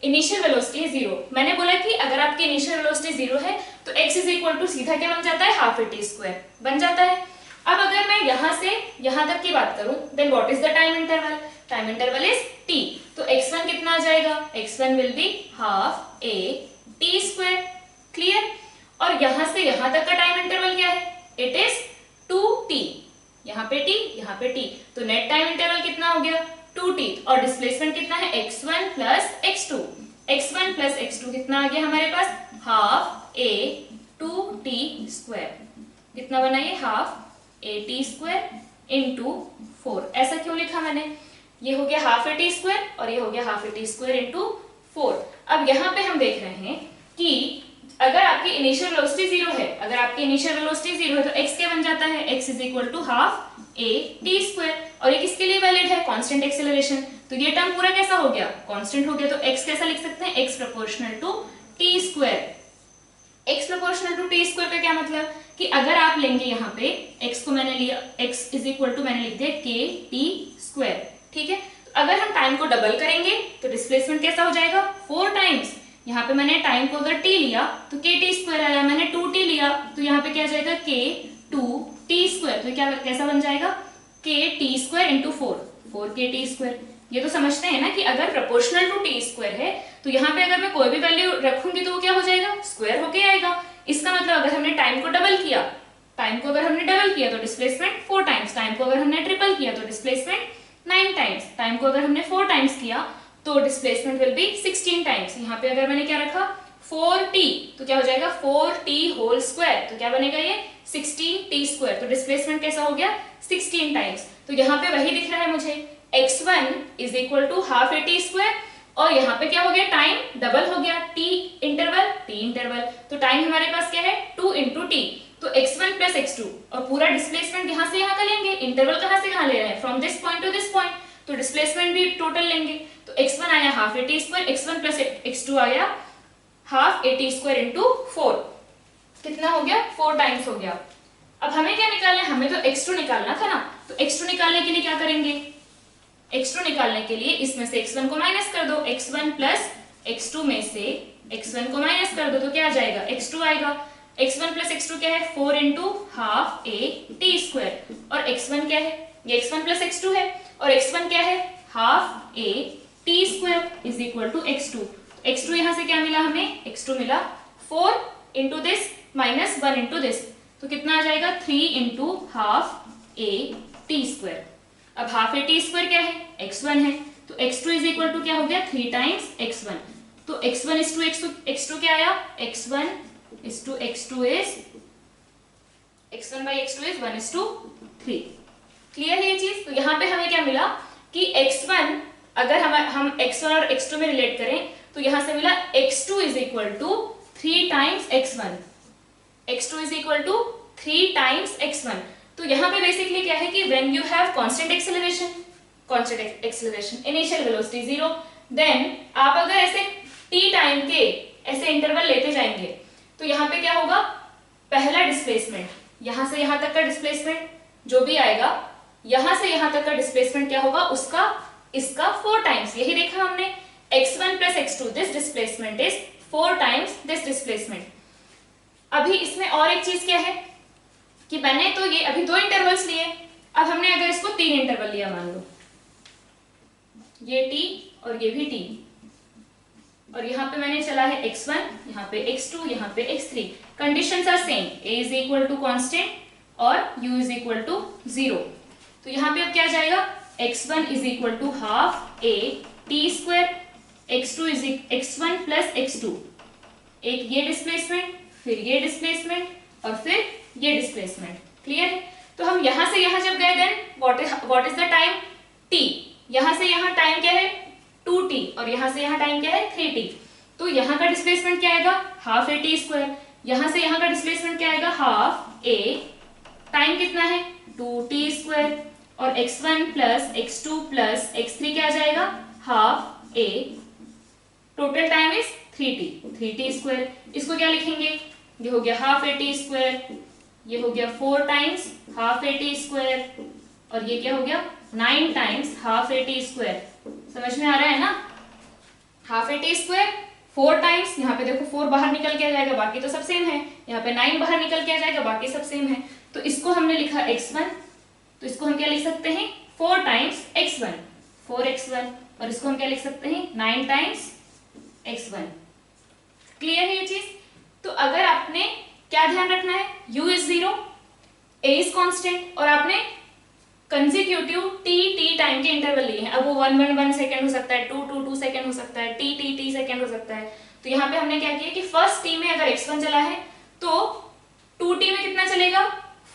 इनिशियल वेलोसिटी 0, मैंने बोला कि अगर आपकी इनिशियल वेलोसिटी 0 है तो x इज इक्वल टू सीधा क्या बन जाता है, हाफ at स्क्वायर बन जाता है। अब अगर मैं यहाँ से यहाँ तक की बात करूं, then what is the time interval, time interval is t। तो x1 कितना आ जाएगा, x1 will be half at square. Clear. और यहां से यहां तक का टाइम इंटरवल क्या है, इट इज 2t, यहाँ पे t यहाँ पे t, तो नेट टाइम इंटरवल कितना हो गया 2t। और डिस्प्लेसमेंट कितना है x1 plus x2, x1 plus x2 कितना आ गया हमारे पास, हाफ a 2t स्क्वायर। कितना बना ये, हाफ at स्क्वायर इंटू 4। ऐसा क्यों लिखा मैंने, ये हो गया हाफ at स्क्वायर और ये हो गया हाफ at स्क्वायर इंटू 4। अब यहाँ पे हम देख रहे हैं कि अगर आपकी इनिशियल वेलोसिटी 0 है, अगर आपकी इनिशियल वेलोसिटी 0 है तो x क्या बन जाता है, x is equal to half at square. और ये किसके लिए वैलिड है, कांस्टेंट एक्सेलरेशन। तो ये टर्म पूरा कैसा हो गया, कांस्टेंट हो गया। तो x कैसा लिख सकते हैं, x proportional to t square. x proportional to t square का क्या मतलब कि अगर आप लेंगे यहाँ पे x को मैंने लिया, x इज इक्वल टू मैंने लिख दिया kt स्क्वायर, ठीक है। तो अगर हम टाइम को डबल करेंगे तो डिस्प्लेसमेंट कैसा हो जाएगा, 4 टाइम्स। यहाँ पे मैंने टाइम को अगर t लिया तो kt स्क्वायर आया, मैंने 2t लिया तो यहाँ पे क्या जाएगा k2t स्क्वायर। तो क्या कैसा बन जाएगा, kt square into 4kt square. ये तो समझते हैं ना कि अगर प्रोपोर्शनल टू t स्क्वायर है तो यहाँ पे अगर मैं कोई भी वैल्यू रखूंगी तो वो क्या हो जाएगा, स्क्वायर होके आएगा। इसका मतलब अगर हमने टाइम को डबल किया, टाइम को अगर हमने डबल किया तो डिस्प्लेसमेंट 4 टाइम्स, टाइम को अगर हमने ट्रिपल किया तो डिस्प्लेसमेंट 9 टाइम्स, टाइम को अगर हमने 4 टाइम्स किया तो डिस्प्लेसमेंट विल बी 16 टाइम्स। यहाँ पे अगर मैंने क्या रखा 4t तो क्या हो जाएगा 4t होल स्क्वायर, तो क्या बनेगा ये 16t स्क्वायर। तो डिस्प्लेसमेंट कैसा हो गया 16 टाइम्स। तो यहाँ पे वही दिख रहा है मुझे, x1 is equal to half at square और यहाँ पे क्या हो गया, टाइम डबल हो गया, t इंटरवल t इंटरवल, तो टाइम हमारे पास क्या है 2 इंटू टी, तो x1 प्लस x2, और पूरा डिस्प्लेसमेंट यहाँ से यहाँ का लेंगे, इंटरवल कहाँ से कहाँ ले रहे हैं, from this point to this point, तो डिस्प्लेसमेंट भी टोटल लेंगे, तो x1 आया half a t square, x1 plus x2 आया half a t square into 4, कितना हो गया 4 टाइम्स हो गया। अब हमें क्या निकालना है, हमें तो x2 निकालना था ना, तो x2 निकालने के लिए क्या करेंगे, x2 निकालने के लिए इसमें से x1 को माइनस कर दो, x1 प्लस x2 में से x1 को माइनस कर दो तो क्या आ जाएगा, x2 आएगा, x1 प्लस x2 क्या है 4 into half a t square, और x1 क्या है, ये x1 प्लस x2 है, और x1 क्या है half a t square is equal to x2, x2 यहाँ से क्या मिला हमें, x2 मिला 4 into this minus 1 into this, तो कितना आ जाएगा 3 into half a t square. अब हाफ ए टी स्क्वायर क्या है, x1 है, तो x2 इज इक्वल टू क्या हो गया 3 टाइम्स x1, तो x1 इज टू x2 क्या आया, x1 is to x2 is x1 by x2 is 1:3। Clear है ये चीज। तो यहाँ पे हमें क्या मिला कि x1 अगर हम x1 और x2 में रिलेट करें तो यहाँ से मिला x2 is equal to 3 times x1, x2 is equal to 3 times x1। तो यहाँ पे बेसिकली क्या है कि when you have constant acceleration initial velocity 0, then आप अगर ऐसे t टाइम के ऐसे इंटरवल लेते जाएंगे तो यहाँ पे क्या होगा, पहला डिस्प्लेसमेंट यहाँ से यहाँ तक का डिस्प्लेसमेंट जो भी आएगा, यहाँ से यहाँ तक का डिस्प्लेसमेंट क्या होगा उसका इसका 4 टाइम्स, यही देखा हमने x1 plus x2, this displacement is 4 times this displacement. अभी इसमें और एक चीज क्या है कि मैंने तो ये अभी 2 इंटरवल्स लिए, अब हमने अगर इसको 3 इंटरवल लिया, मान लो ये t और ये भी t, और यहाँ पे मैंने चला है x1, यहाँ पे x2, यहाँ पे x3, conditions are same, a is equal to constant और u इज इक्वल टू 0, तो यहाँ पे अब क्या जाएगा x1 is equal to half a t square, x2 is x1 plus x2, एक ये डिस्प्लेसमेंट फिर ये डिस्प्लेसमेंट और फिर ये डिस्प्लेसमेंट। क्लियर है। तो हम यहां से यहां जब गए then what is the time t, यहां से यहां टाइम क्या है 2t और यहां से यहां टाइम क्या है 3t, तो यहां का डिस्प्लेसमेंट क्या आएगा हाफ ए टी स्क्वायर, यहां से यहां का डिस्प्लेसमेंट क्या आएगा हाफ ए, टाइम कितना है 2t स्क्वायर, और x1 plus x2 plus x3 क्या आ जाएगा half A, total time is 3t square. इसको क्या लिखेंगे, ये हो गया हाफ ए टी स्क्वायर, ये हो गया 4 times half a t square, और ये क्या हो गया 9 times half a t square. समझ में आ रहा है ना, half a t square 4 times, यहाँ पे देखो 4 बाहर निकल के आ जाएगा, बाकी तो सब सेम है, यहाँ पे 9 बाहर निकल के आ जाएगा, बाकी सब सेम है, तो इसको हमने लिखा x1, तो इसको हम क्या लिख सकते हैं 4 टाइम्स x1 4x1, और इसको हम क्या लिख सकते हैं 9 टाइम्स x1। क्लियर है ये चीज। तो अगर आपने क्या ध्यान रखना है, u is 0, a is constant, और आपने कंसेक्यूटिव t टाइम के इंटरवल लिए हैं, अब वो 1 सेकंड हो सकता है, 2 सेकंड हो सकता है, t सेकंड हो सकता है, तो यहाँ पे हमने क्या किया कि फर्स्ट t में अगर x1 चला है तो 2t में कितना चलेगा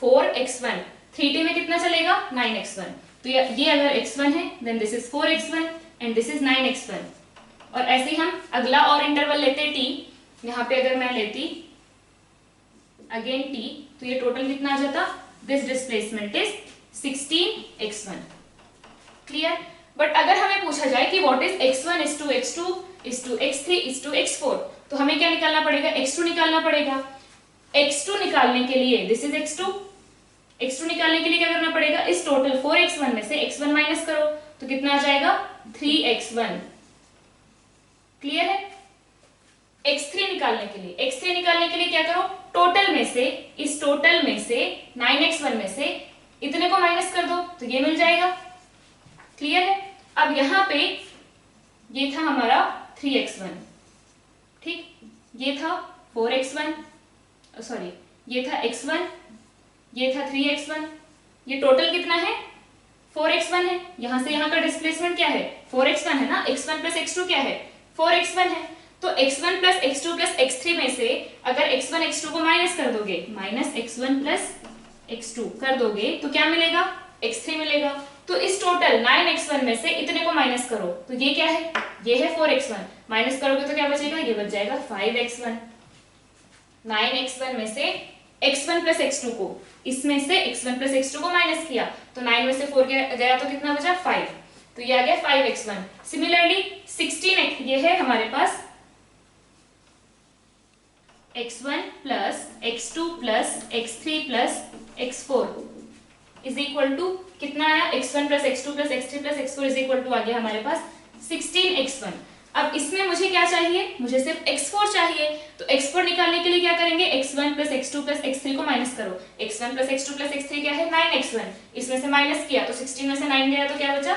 4x1, 3t में कितना चलेगा 9x1, तो ये अगर x1 है then this is 4x1 and this is 9x1, और ऐसे ही हम अगला और इंटरवल लेते t, यहाँ पे अगर मैं लेती अगेन t, तो ये टोटल कितना आ जाता, this displacement is 16x1। Clear. But अगर हमें पूछा जाए कि what is x1 is to x2 is to x3 is to x4, तो हमें क्या निकालना पड़ेगा x2 निकालना पड़ेगा। x2 निकालने के लिए दिस इज x2 निकालने के लिए क्या करना पड़ेगा, इस टोटल 4x1 में से x1 माइनस करो तो कितना आ जाएगा 3x1। क्लियर है। x3 निकालने के लिए क्या करो, टोटल में से, इस टोटल में से 9x1 में से इतने को माइनस कर दो तो ये मिल जाएगा। क्लियर है। अब यहाँ पे ये था हमारा 3x1, ठीक, ये था 4x1, सॉरी ये था x1, ये था 3x1, ये टोटल कितना है 4x1 है, यहां से यहां का डिस्प्लेसमेंट क्या है 4x1 है ना, x1 प्लस x2 क्या है 4x1 है, तो x1 plus x2 plus x3 में से अगर x1 x2 को माइनस कर दोगे, माइनस x1 प्लस x2 कर दोगे तो क्या मिलेगा x3 मिलेगा, तो इस टोटल 9x1 में से इतने को माइनस करो, तो ये क्या है, ये है 4x1, माइनस करोगे तो क्या बचेगा, ये बच जाएगा 5x1। 9x1 में से x1 प्लस x2 को, इसमें से x1 प्लस x2 को माइनस किया तो 9 में से 4 गया तो कितना बचा 5, तो ये आ गया 5x1। सिमिलरली 16 ये है हमारे पास x1 plus x2 plus x3 plus x4 is equal to कितना आया, x1 plus x2 plus x3 plus x4 is equal to आ गया हमारे पास 16x1। अब इसमें मुझे क्या चाहिए, मुझे सिर्फ x4 चाहिए, तो x4 निकालने के लिए क्या करेंगे, x1 plus x2 plus x3 को माइनस करो, x1 plus x2 plus x3 क्या है 9x1, इसमें से माइनस किया तो 16 में से 9 गया तो क्या बचा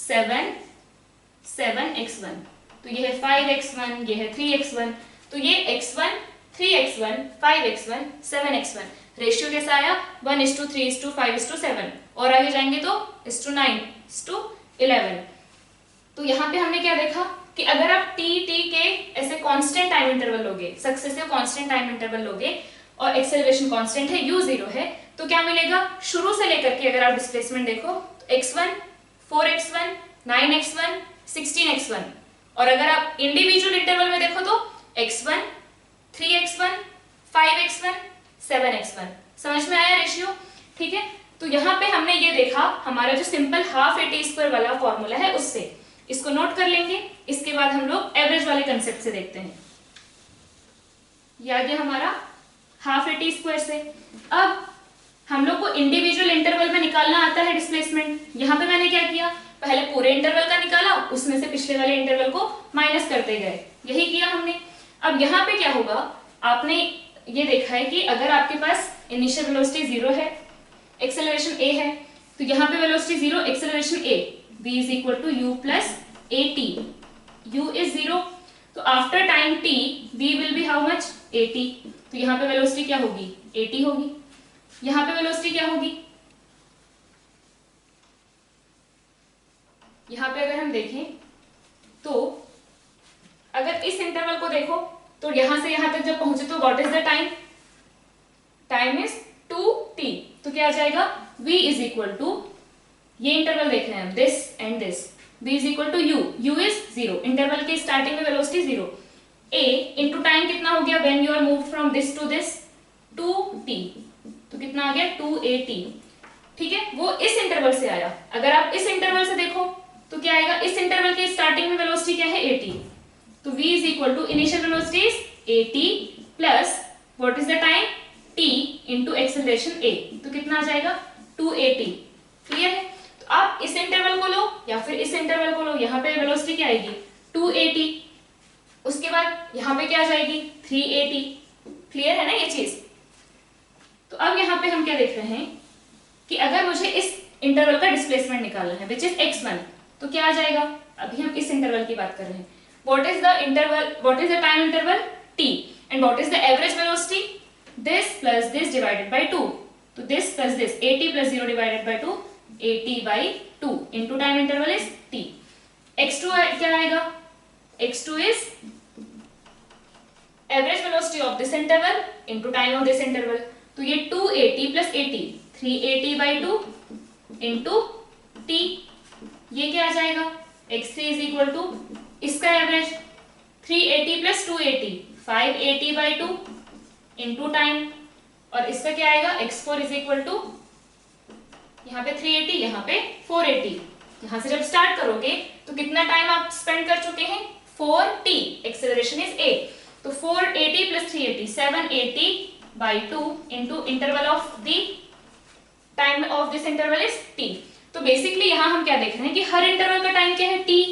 7x1, तो ये है 5x1, ये है 3x1, तो ये x1 3x1 5x1 7x1 ratio कैसा आया 1:3:5:7, और आगे जाएंगे तो 9:11। तो यहाँ पे हमने क्या देखा कि अगर आप t के ऐसे कांस्टेंट टाइम इंटरवल लोगे, सक्सेसिव कांस्टेंट टाइम इंटरवल लोगे और एक्सेलरेशन कांस्टेंट है u 0 है, तो क्या मिलेगा, शुरू से लेकर के अगर आप डिस्प्लेसमेंट देखो तो x1 4x1 9x1 16x1, और अगर आप इंडिविजुअल इंटरवल में देखो तो x1 3x1 5x1 7x1। समझ में आया रेशियो, ठीक है। तो यहाँ पे हमने ये देखा हमारा जो सिंपल हाफ AT² वाला फॉर्मूला है उससे, इसको नोट कर लेंगे, इसके बाद हम लोग एवरेज वाले कंसेप्ट से देखते हैं। ये आ गया हमारा हाफ AT² से। अब हम लोग को इंडिविजुअल इंटरवल में निकालना आता है डिस्प्लेसमेंट। यहाँ पे मैंने क्या किया, पहले पूरे इंटरवल का निकाला, उसमें से पिछले वाले इंटरवल को माइनस करते गए, यही किया हमने। अब यहाँ पे क्या होगा, आपने ये देखा है कि अगर आपके पास इनिशियल वेलोसिटी 0 है, एक्सेलरेशन a है, तो यहाँ पे velocity 0, acceleration a, v is equal to u plus at, u is 0, तो after time t v will be how much 80, तो यहाँ पे वेलोसिटी क्या होगी 80 होगी, यहाँ पे वेलोसिटी क्या होगी, यहाँ पे अगर हम देखें तो अगर इस इंटरवल को देखो तो यहां से यहां तक जब पहुंचे तो what is the time, time is 2t, तो क्या आ जाएगा v इज इक्वल टू, ये इंटरवल देख रहे हैं हम, this and this, v is equal to u is 0, interval के स्टार्टिंग में वेलोसिटी 0, a इंटू टाइम कितना हो गया when you are move from this to this 2t, तो कितना आ गया 2at, ठीक है, वो इस इंटरवल से आया। अगर आप इस इंटरवल से देखो तो क्या आएगा, इस इंटरवल के स्टार्टिंग में वेलोसिटी क्या है 80, तो v is equal to initial velocity is 80 plus what is the time t into acceleration a, तो कितना आ जाएगा 280, क्लियर है। तो आप इस इंटरवल को लो या फिर इस इंटरवल को लो, यहाँ पे वेलोसिटी क्या आएगी 280, उसके बाद यहाँ पे क्या आ जाएगी 380, क्लियर है ना ये चीज। तो अब यहाँ पे हम क्या देख रहे हैं कि अगर मुझे इस इंटरवल का डिस्प्लेसमेंट निकालना है विच इज x1, तो क्या आ जाएगा, अभी हम इस इंटरवल की बात कर रहे हैं, what is the interval, what is the time interval t, and what is the average velocity, this plus this divided by 2, तो this plus this 80 plus 0 divided by 2 80 by 2 into time interval is t। x2 क्या आएगा, x2 is average velocity of this interval into time of this interval, तो ये 280 plus 80 380 by 2 into t, ये क्या आ जाएगा x3 is equal to इसका average 380 plus 280 580 by 2 into time, और इसका क्या आएगा x4 इज इक्वल टू, यहाँ पे 380 यहाँ पे 480, यहाँ से जब स्टार्ट करोगे तो कितना टाइम आप स्पेंड कर चुके हैं 4t, एक्सेलरेशन इज a, तो 480 plus 380 780 by 2 into interval of the time of this interval is t। तो बेसिकली यहाँ हम क्या देख रहे हैं कि हर इंटरवल का टाइम क्या है t,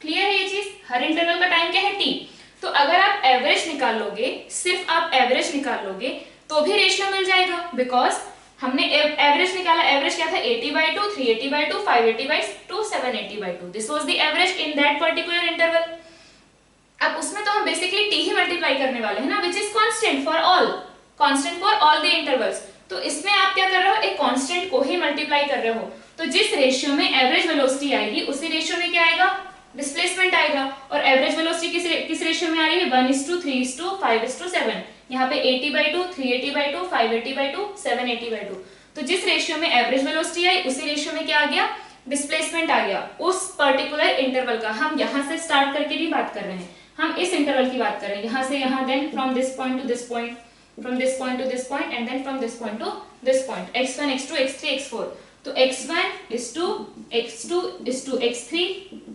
क्लियर है ये चीज, हर इंटरवल का टाइम क्या है t। तो अगर आप एवरेज निकाल लोगे, सिर्फ आप एवरेज निकाल लोगे तो भी रेशियो मिल जाएगा, बिकॉज हमने एवरेज निकाला, एवरेज क्या था 80 by 2 380 by 2 580 by 2 780 by 2, this was the average in that particular interval. अब उसमें तो हम बेसिकली t ही मल्टीप्लाई करने वाले हैं ना, which is constant for all, constant for all the intervals. तो इसमें आप क्या कर रहे हो, एक कांस्टेंट को ही मल्टीप्लाई कर रहे हो, तो जिस रेशियो में एवरेज वेलोसिटी आएगी उसी रेशियो में क्या आएगा डिस्प्लेसमेंट आएगा, और एवरेज वेलोसिटी किस रेशियो में आ रही है 1:3:5:7, यहाँ पे 80 by 2 380 by 2 580 by 2 780 by 2, तो जिस रेशियो में एवरेज वेलोसिटी आई उसी रेशियो में क्या आ गया, डिस्प्लेसमेंट आ गया उस पर्टिकुलर इंटरवल का। हम यहाँ से स्टार्ट करके नहीं बात कर रहे हैं, हम इस इंटरवल की बात कर रहे हैं, यहाँ से यहाँ, then from this point to this point, from this point to this point and then from this point to this point, x1 x2 x3 x4। तो x1 is to x2 is to x3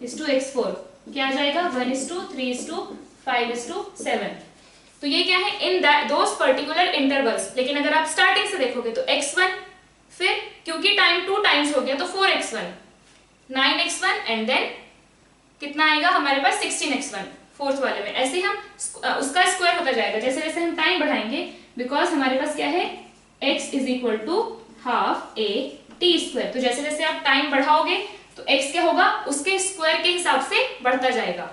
is to x4 क्या आ जाएगा, 1 is to 3 is to 5 is to 7। तो ये क्या है, इन दोस पर्टिकुलर इंटरवल्स। लेकिन अगर आप स्टार्टिंग से देखोगे तो x1, फिर क्योंकि टाइम 2 टाइम्स हो गया तो 4x1, 9x1 एंड देन कितना आएगा हमारे पास 16x1 फोर्थ वाले में। ऐसे हम उसका स्क्वायर होता जाएगा जैसे जैसे हम टाइम बढ़ाएंगे, बिकॉज हमारे पास क्या है, x is equal to half a t square. तो जैसे जैसे आप टाइम बढ़ाओगे तो x क्या होगा, उसके स्क्वायर के हिसाब से बढ़ता जाएगा।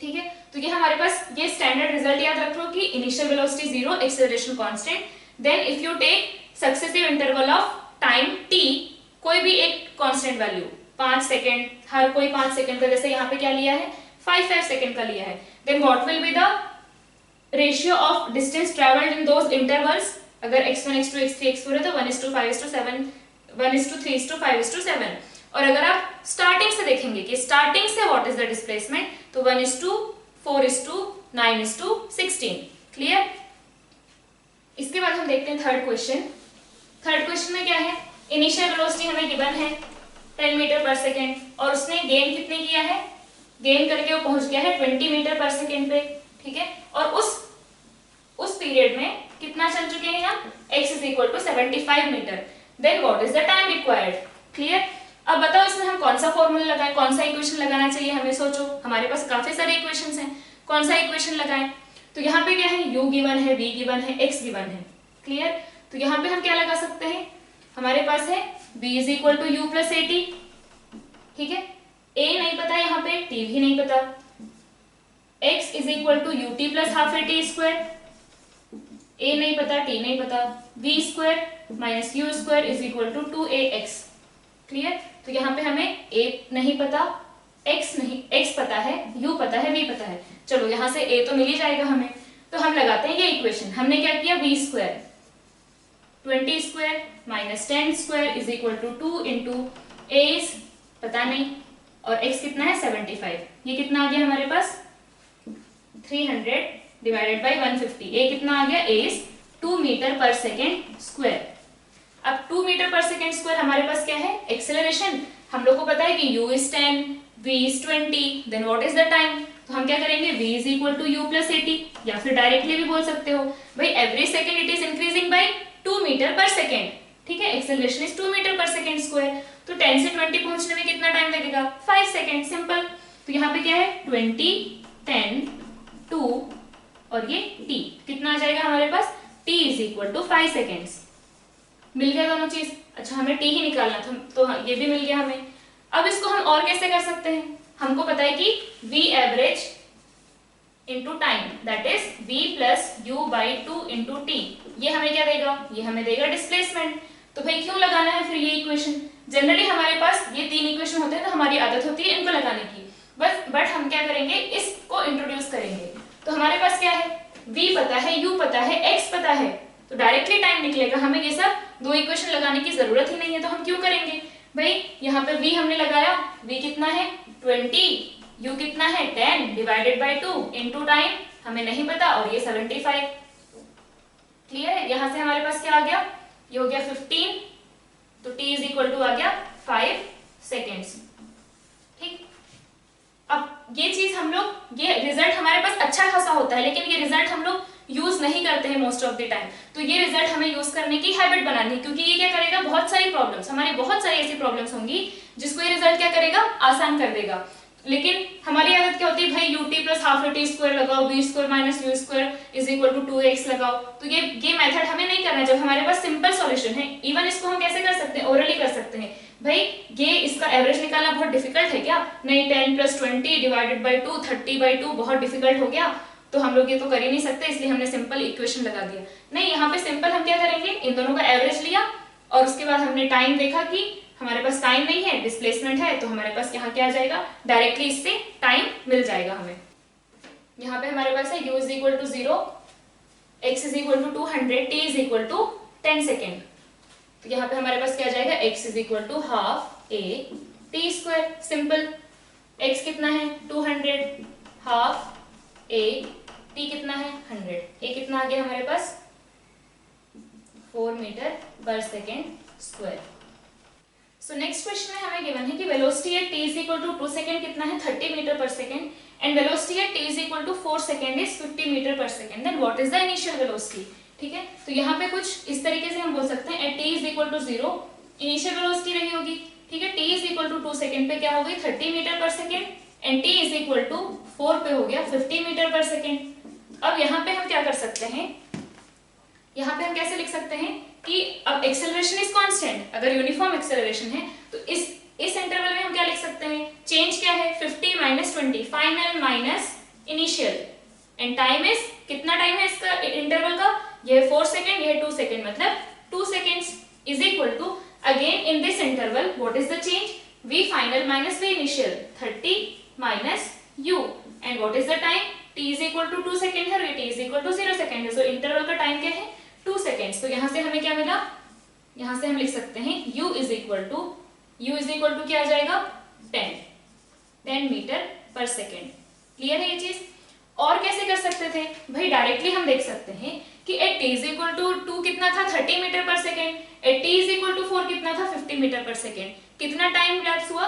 ठीक है, तो ये हमारे पास ये स्टैंडर्ड रिजल्ट याद रख लो कि initial velocity 0, acceleration constant, then if you take successive interval of time t, कोई भी एक कांस्टेंट वैल्यू 5 सेकंड, हर कोई 5 सेकंड का, जैसे यहाँ पे क्या लिया है 5 सेकंड का लिया है, then what will be the ratio of distance travelled in those intervals. अगर x1 x2 x3 x4 है तो 1:5:7, 1:3:5:7। और अगर आप स्टार्टिंग से देखेंगे कि स्टार्टिंग से व्हाट इज द डिस्प्लेसमेंट, तो 1:4:9:16। क्लियर। इसके बाद हम देखते हैं थर्ड क्वेश्चन। थर्ड क्वेश्चन में क्या है, इनिशियल वेलोसिटी हमें गिवन है 10 मीटर पर सेकेंड और उसने गेन कितने किया है, गेन करके वो पहुंच गया है 20 मीटर पर सेकेंड पे। ठीक है, और उस पीरियड में कितना चल चुके हैं हम, x is equal to 75 metre. Then what is the time required. Clear. अब बताओ इसमें हम कौन सा फॉर्मूला लगाएं, कौन सा इक्वेशन लगाना चाहिए हमें। सोचो, हमारे पास काफी सारे इक्वेशंस हैं, कौन सा इक्वेशन लगाएं। तो यहाँ पे क्या है, u गिवन है, v गिवन है, x गिवन है। क्लियर। तो यहाँ पे हम क्या लगा सकते हैं, हमारे पास है v is equal to u plus at। ठीक है, a नहीं पता यहाँ पे, t भी नहीं पता, x is equal to ut plus half at square, a नहीं पता, t नहीं पता, v square minus u square is equal to 2ax। Clear. तो यहाँ पे हमें a नहीं पता, x पता है, u पता है, v पता है। चलो यहाँ से a तो मिल ही जाएगा हमें, तो हम लगाते हैं ये इक्वेशन। हमने क्या किया, v square 20 square minus 10 square is equal to 2 into a पता नहीं, और x कितना है 75। ये कितना आ गया हमारे पास 300 डिवाइडेड बाई 150। a कितना आ गया, a is 2 metre per second square. अब 2 मीटर पर सेकेंड स्क्वायर हमारे पास क्या है, एक्सेलरेशन। हम लोग को पता है कि u is 10, v is 20, then what is the time. तो हम क्या करेंगे, v is equal to u plus at, या फिर डायरेक्टली भी बोल सकते हो भाई every second it is increasing by 2 metre per second. ठीक है, acceleration is 2 metre per second square. तो 10 से 20 पहुंचने में कितना टाइम लगेगा, 5 सेकेंड। सिंपल। तो यहाँ पे क्या है 20, 10, 2 और ये t कितना आ जाएगा हमारे पास, t is equal to 5 seconds. मिल गया दोनों चीज। अच्छा, हमें t ही निकालना था तो ये भी मिल गया हमें। अब इसको हम और कैसे कर सकते हैं, हमको पता है कि v average into time that is v plus u by 2 into T, ये हमें क्या देगा, ये हमें देगा डिस्प्लेसमेंट। तो भाई क्यों लगाना है फिर ये इक्वेशन। जनरली हमारे पास ये 3 इक्वेशन होते हैं तो हमारी आदत होती है इनको लगाने की, बट हम क्या करेंगे, इसको इंट्रोड्यूस करेंगे। तो हमारे पास क्या है, v पता है, u पता है, x पता है, तो डायरेक्टली टाइम निकलेगा। हमें ये सब 2 इक्वेशन लगाने की जरूरत ही नहीं है, तो हम क्यों करेंगे भाई। यहाँ पे v हमने लगाया, v कितना है 20, u कितना है 10 डिवाइडेड बाई 2 इंटू टाइम हमें नहीं पता, और ये 75। क्लियर है। यहाँ से हमारे पास क्या आ गया, ये हो गया 15, तो t इज इक्वल टू आ गया 5 सेकेंड्स। ठीक। अब ये चीज हम लोग, ये रिजल्ट हमारे पास अच्छा खासा होता है, लेकिन ये रिजल्ट हम लोग यूज नहीं करते हैं मोस्ट ऑफ द टाइम। तो ये रिजल्ट हमें यूज करने की हैबिट बनानी है, क्योंकि ये क्या करेगा, बहुत सारी प्रॉब्लम्स, हमारी बहुत सारी ऐसी प्रॉब्लम्स होंगी जिसको ये रिजल्ट क्या करेगा, आसान कर देगा। लेकिन हमारी आदत क्या होती है भाई, ut plus half at square लगाओ, v square minus u square is equal to 2x लगाओ। तो ये मेथड हमें नहीं करना जब हमारे पास सिंपल सॉल्यूशन है। इवन इसको हम कैसे कर सकते हैं, ओरली कर सकते हैं। भाई ये इसका एवरेज निकालना बहुत डिफिकल्ट है क्या, नहीं 10 प्लस 20 डिवाइडेड बाई 2 30/2 बहुत डिफिकल्ट हो गया, तो हम लोग ये तो कर ही नहीं सकते, इसलिए हमने सिंपल इक्वेशन लगा दिया। नहीं, यहाँ पे सिंपल हम क्या करेंगे, इन दोनों का एवरेज लिया और उसके बाद हमने टाइम देखा कि हमारे पास टाइम नहीं है, डिस्प्लेसमेंट है, तो हमारे पास यहाँ क्या आ जाएगा, डायरेक्टली इससे टाइम मिल जाएगा हमें। यहाँ पे हमारे पास है u is equal to 0, x is equal to 200, t is equal to 10 second. तो यहाँ पे हमारे पास क्या आ जाएगा, x is equal to half a t square. Simple, x कितना है 200, हाफ a, t कितना है 100, a कितना आ गया हमारे पास 4 metre per second square. So next question में हमें गिवन है कि velocity at t is equal to 2 second कितना है 30 metre per second and velocity at t is equal to 4 second is 50 metre per second, then what is the initial velocity. ठीक है, तो यहाँ पे कुछ इस तरीके से हम बोल सकते हैं, at t is equal to 0 initial velocity रही होगी। ठीक है, t is equal to 2 second पे क्या हो गई 30 metre per second and t is equal to 4 पे हो गया 50 मीटर पर सेकेंड। अब यहाँ पे हम क्या कर सकते हैं, यहाँ पे हम कैसे लिख सकते हैं कि अब एक्सेलरेशन इज कांस्टेंट, अगर यूनिफॉर्म एक्सेलरेशन है तो इस इंटरवल में हम क्या लिख सकते हैं, चेंज क्या है 50 minus 20, final minus initial, and time is कितना टाइम है इसका इंटरवल का, ये 4 सेकेंड, ये 2 सेकेंड, मतलब 2 seconds is equal to again in this interval what is the change, v final minus v initial 30 minus u, and what is the time, t is equal to 2 second है, t is equal to 0 second है, सो इंटरवल का टाइम क्या है 2 सेकेंड्स। तो यहाँ से हमें क्या मिला, यहाँ से हम लिख सकते हैं u इज इक्वल टू क्या आ जाएगा 10 मीटर पर सेकेंड। क्लियर है ये चीज। और कैसे कर सकते थे भाई, डायरेक्टली हम देख सकते हैं कि at t is equal to 2 कितना था 30 metre per second, at t is equal to 4 कितना था 50 मीटर पर सेकेंड। कितना टाइम लैप्स हुआ,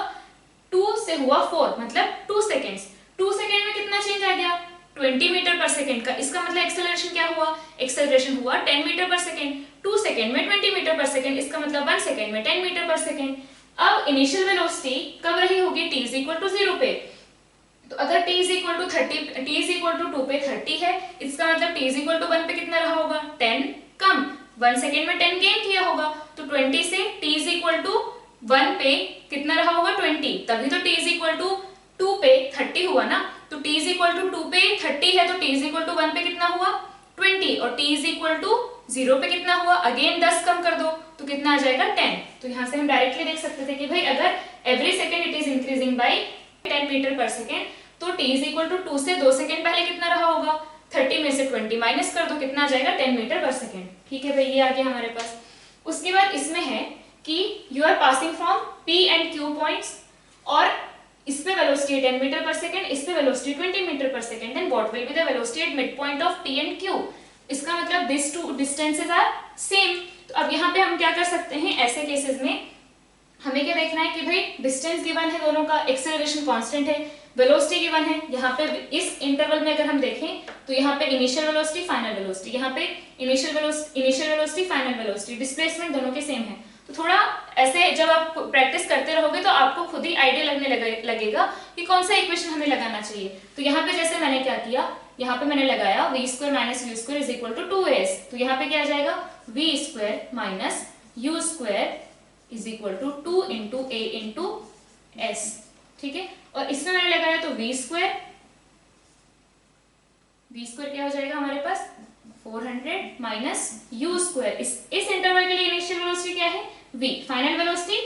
2 से हुआ 4 मतलब 2 सेकेंड्स। 2 सेकेंड में कितना चेंज आ गया 20 मीटर पर सेकेंड का, इसका मतलब एक्सेलरेशन क्या हुआ, एक्सेलरेशन हुआ 10 मीटर पर सेकेंड। 2 सेकेंड में 20 मीटर पर सेकेंड, इसका मतलब 1 सेकेंड में 10 मीटर पर सेकेंड। अब इनिशियल वेलोसिटी कब रही होगी, t इज इक्वल टू 0 पे, तो अगर t इज इक्वल टू 2 पे 30 है, इसका मतलब t इज इक्वल टू 1 पे कितना रहा होगा 10 कम, 1 सेकेंड में 10 गेन किया होगा, तो 20 से t इज इक्वल टू 1 पे कितना रहा होगा 20, तभी तो t इज इक्वल टू 2 पे 30 हुआ ना, तो t इज इक्वल टू 2 पे 30 है, तो t इज इक्वल टू 1 पे कितना हुआ 20, और t इज इक्वल टू 0 पे कितना हुआ, अगेन 10 कम कर दो तो कितना आ जाएगा 10। तो यहाँ से हम डायरेक्टली देख सकते थे कि भाई अगर every second it is increasing by 10 metre per second, तो t इज इक्वल टू 2 से 2 सेकेंड पहले कितना रहा होगा 30 में से 20 माइनस कर दो, कितना आ जाएगा 10 मीटर पर सेकेंड। ठीक है भाई, ये आ गया हमारे पास। उसके बाद इसमें है कि you are passing from p and q points, और इस पे वेलोसिटी 10 मीटर पर सेकेंड, इस पे velocity 20 metre per second, then what will be the velocity at mid point of p and q। इसका मतलब this two distances are same. तो अब यहाँ पे हम क्या कर सकते हैं, ऐसे केसेस में हमें क्या देखना है कि भाई डिस्टेंस गिवन है दोनों का, एक्सेलरेशन कांस्टेंट है, वेलोसिटी गिवन है। यहाँ पे इस इंटरवल में अगर हम देखें तो यहाँ पे इनिशियल वेलोसिटी फाइनल वेलोसिटी, यहाँ पे initial velocity final velocity, displacement दोनों के सेम है। तो थोड़ा ऐसे जब आप प्रैक्टिस करते रहोगे तो आपको खुद ही आइडिया लगने लगेगा कि कौन सा इक्वेशन हमें लगाना चाहिए। तो यहाँ पे जैसे मैंने क्या किया, यहाँ पे मैंने लगाया v square minus u square is equal to 2s, तो यहाँ पे क्या आ जाएगा v square minus u square is equal to 2 into a into s। ठीक है, और इसमें मैंने लगाया तो v स्क्वायर क्या हो जाएगा हमारे पास 400 माइनस u स्क्वायर, इस इंटरवल के लिए इनिशियल वेलोसिटी क्या है v, final velocity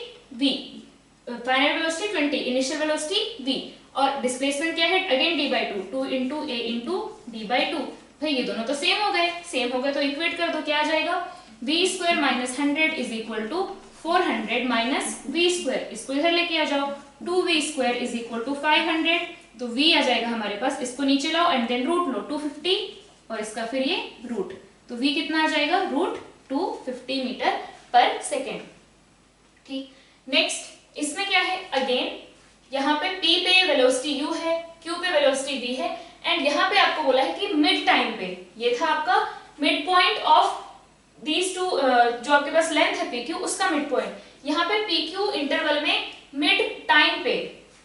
20, initial velocity v, और डिस्प्लेसमेंट क्या है again d/2, 2 into a into d/2। भाई ये दोनों तो सेम हो गए तो इक्वेट कर दो, क्या आ जाएगा v square minus 100 is equal to 400 minus v square, इसको इधर लेके आ जाओ, 2v square is equal to 500, तो v आ जाएगा हमारे पास, इसको नीचे लाओ एंड देन रूट लो 250, और इसका फिर ये रूट, तो v कितना आ जाएगा रूट 250 मीटर पर सेकेंड। ठीक, नेक्स्ट इसमें क्या है, अगेन यहाँ पे p पे वेलोसिटी u है, q पे वेलोसिटी v है, एंड यहाँ पे आपको बोला है कि मिड टाइम पे, ये था आपका mid point of these two, जो आपके पास लेंथ है pq उसका मिड पॉइंट, यहाँ पे pq इंटरवल में मिड टाइम पे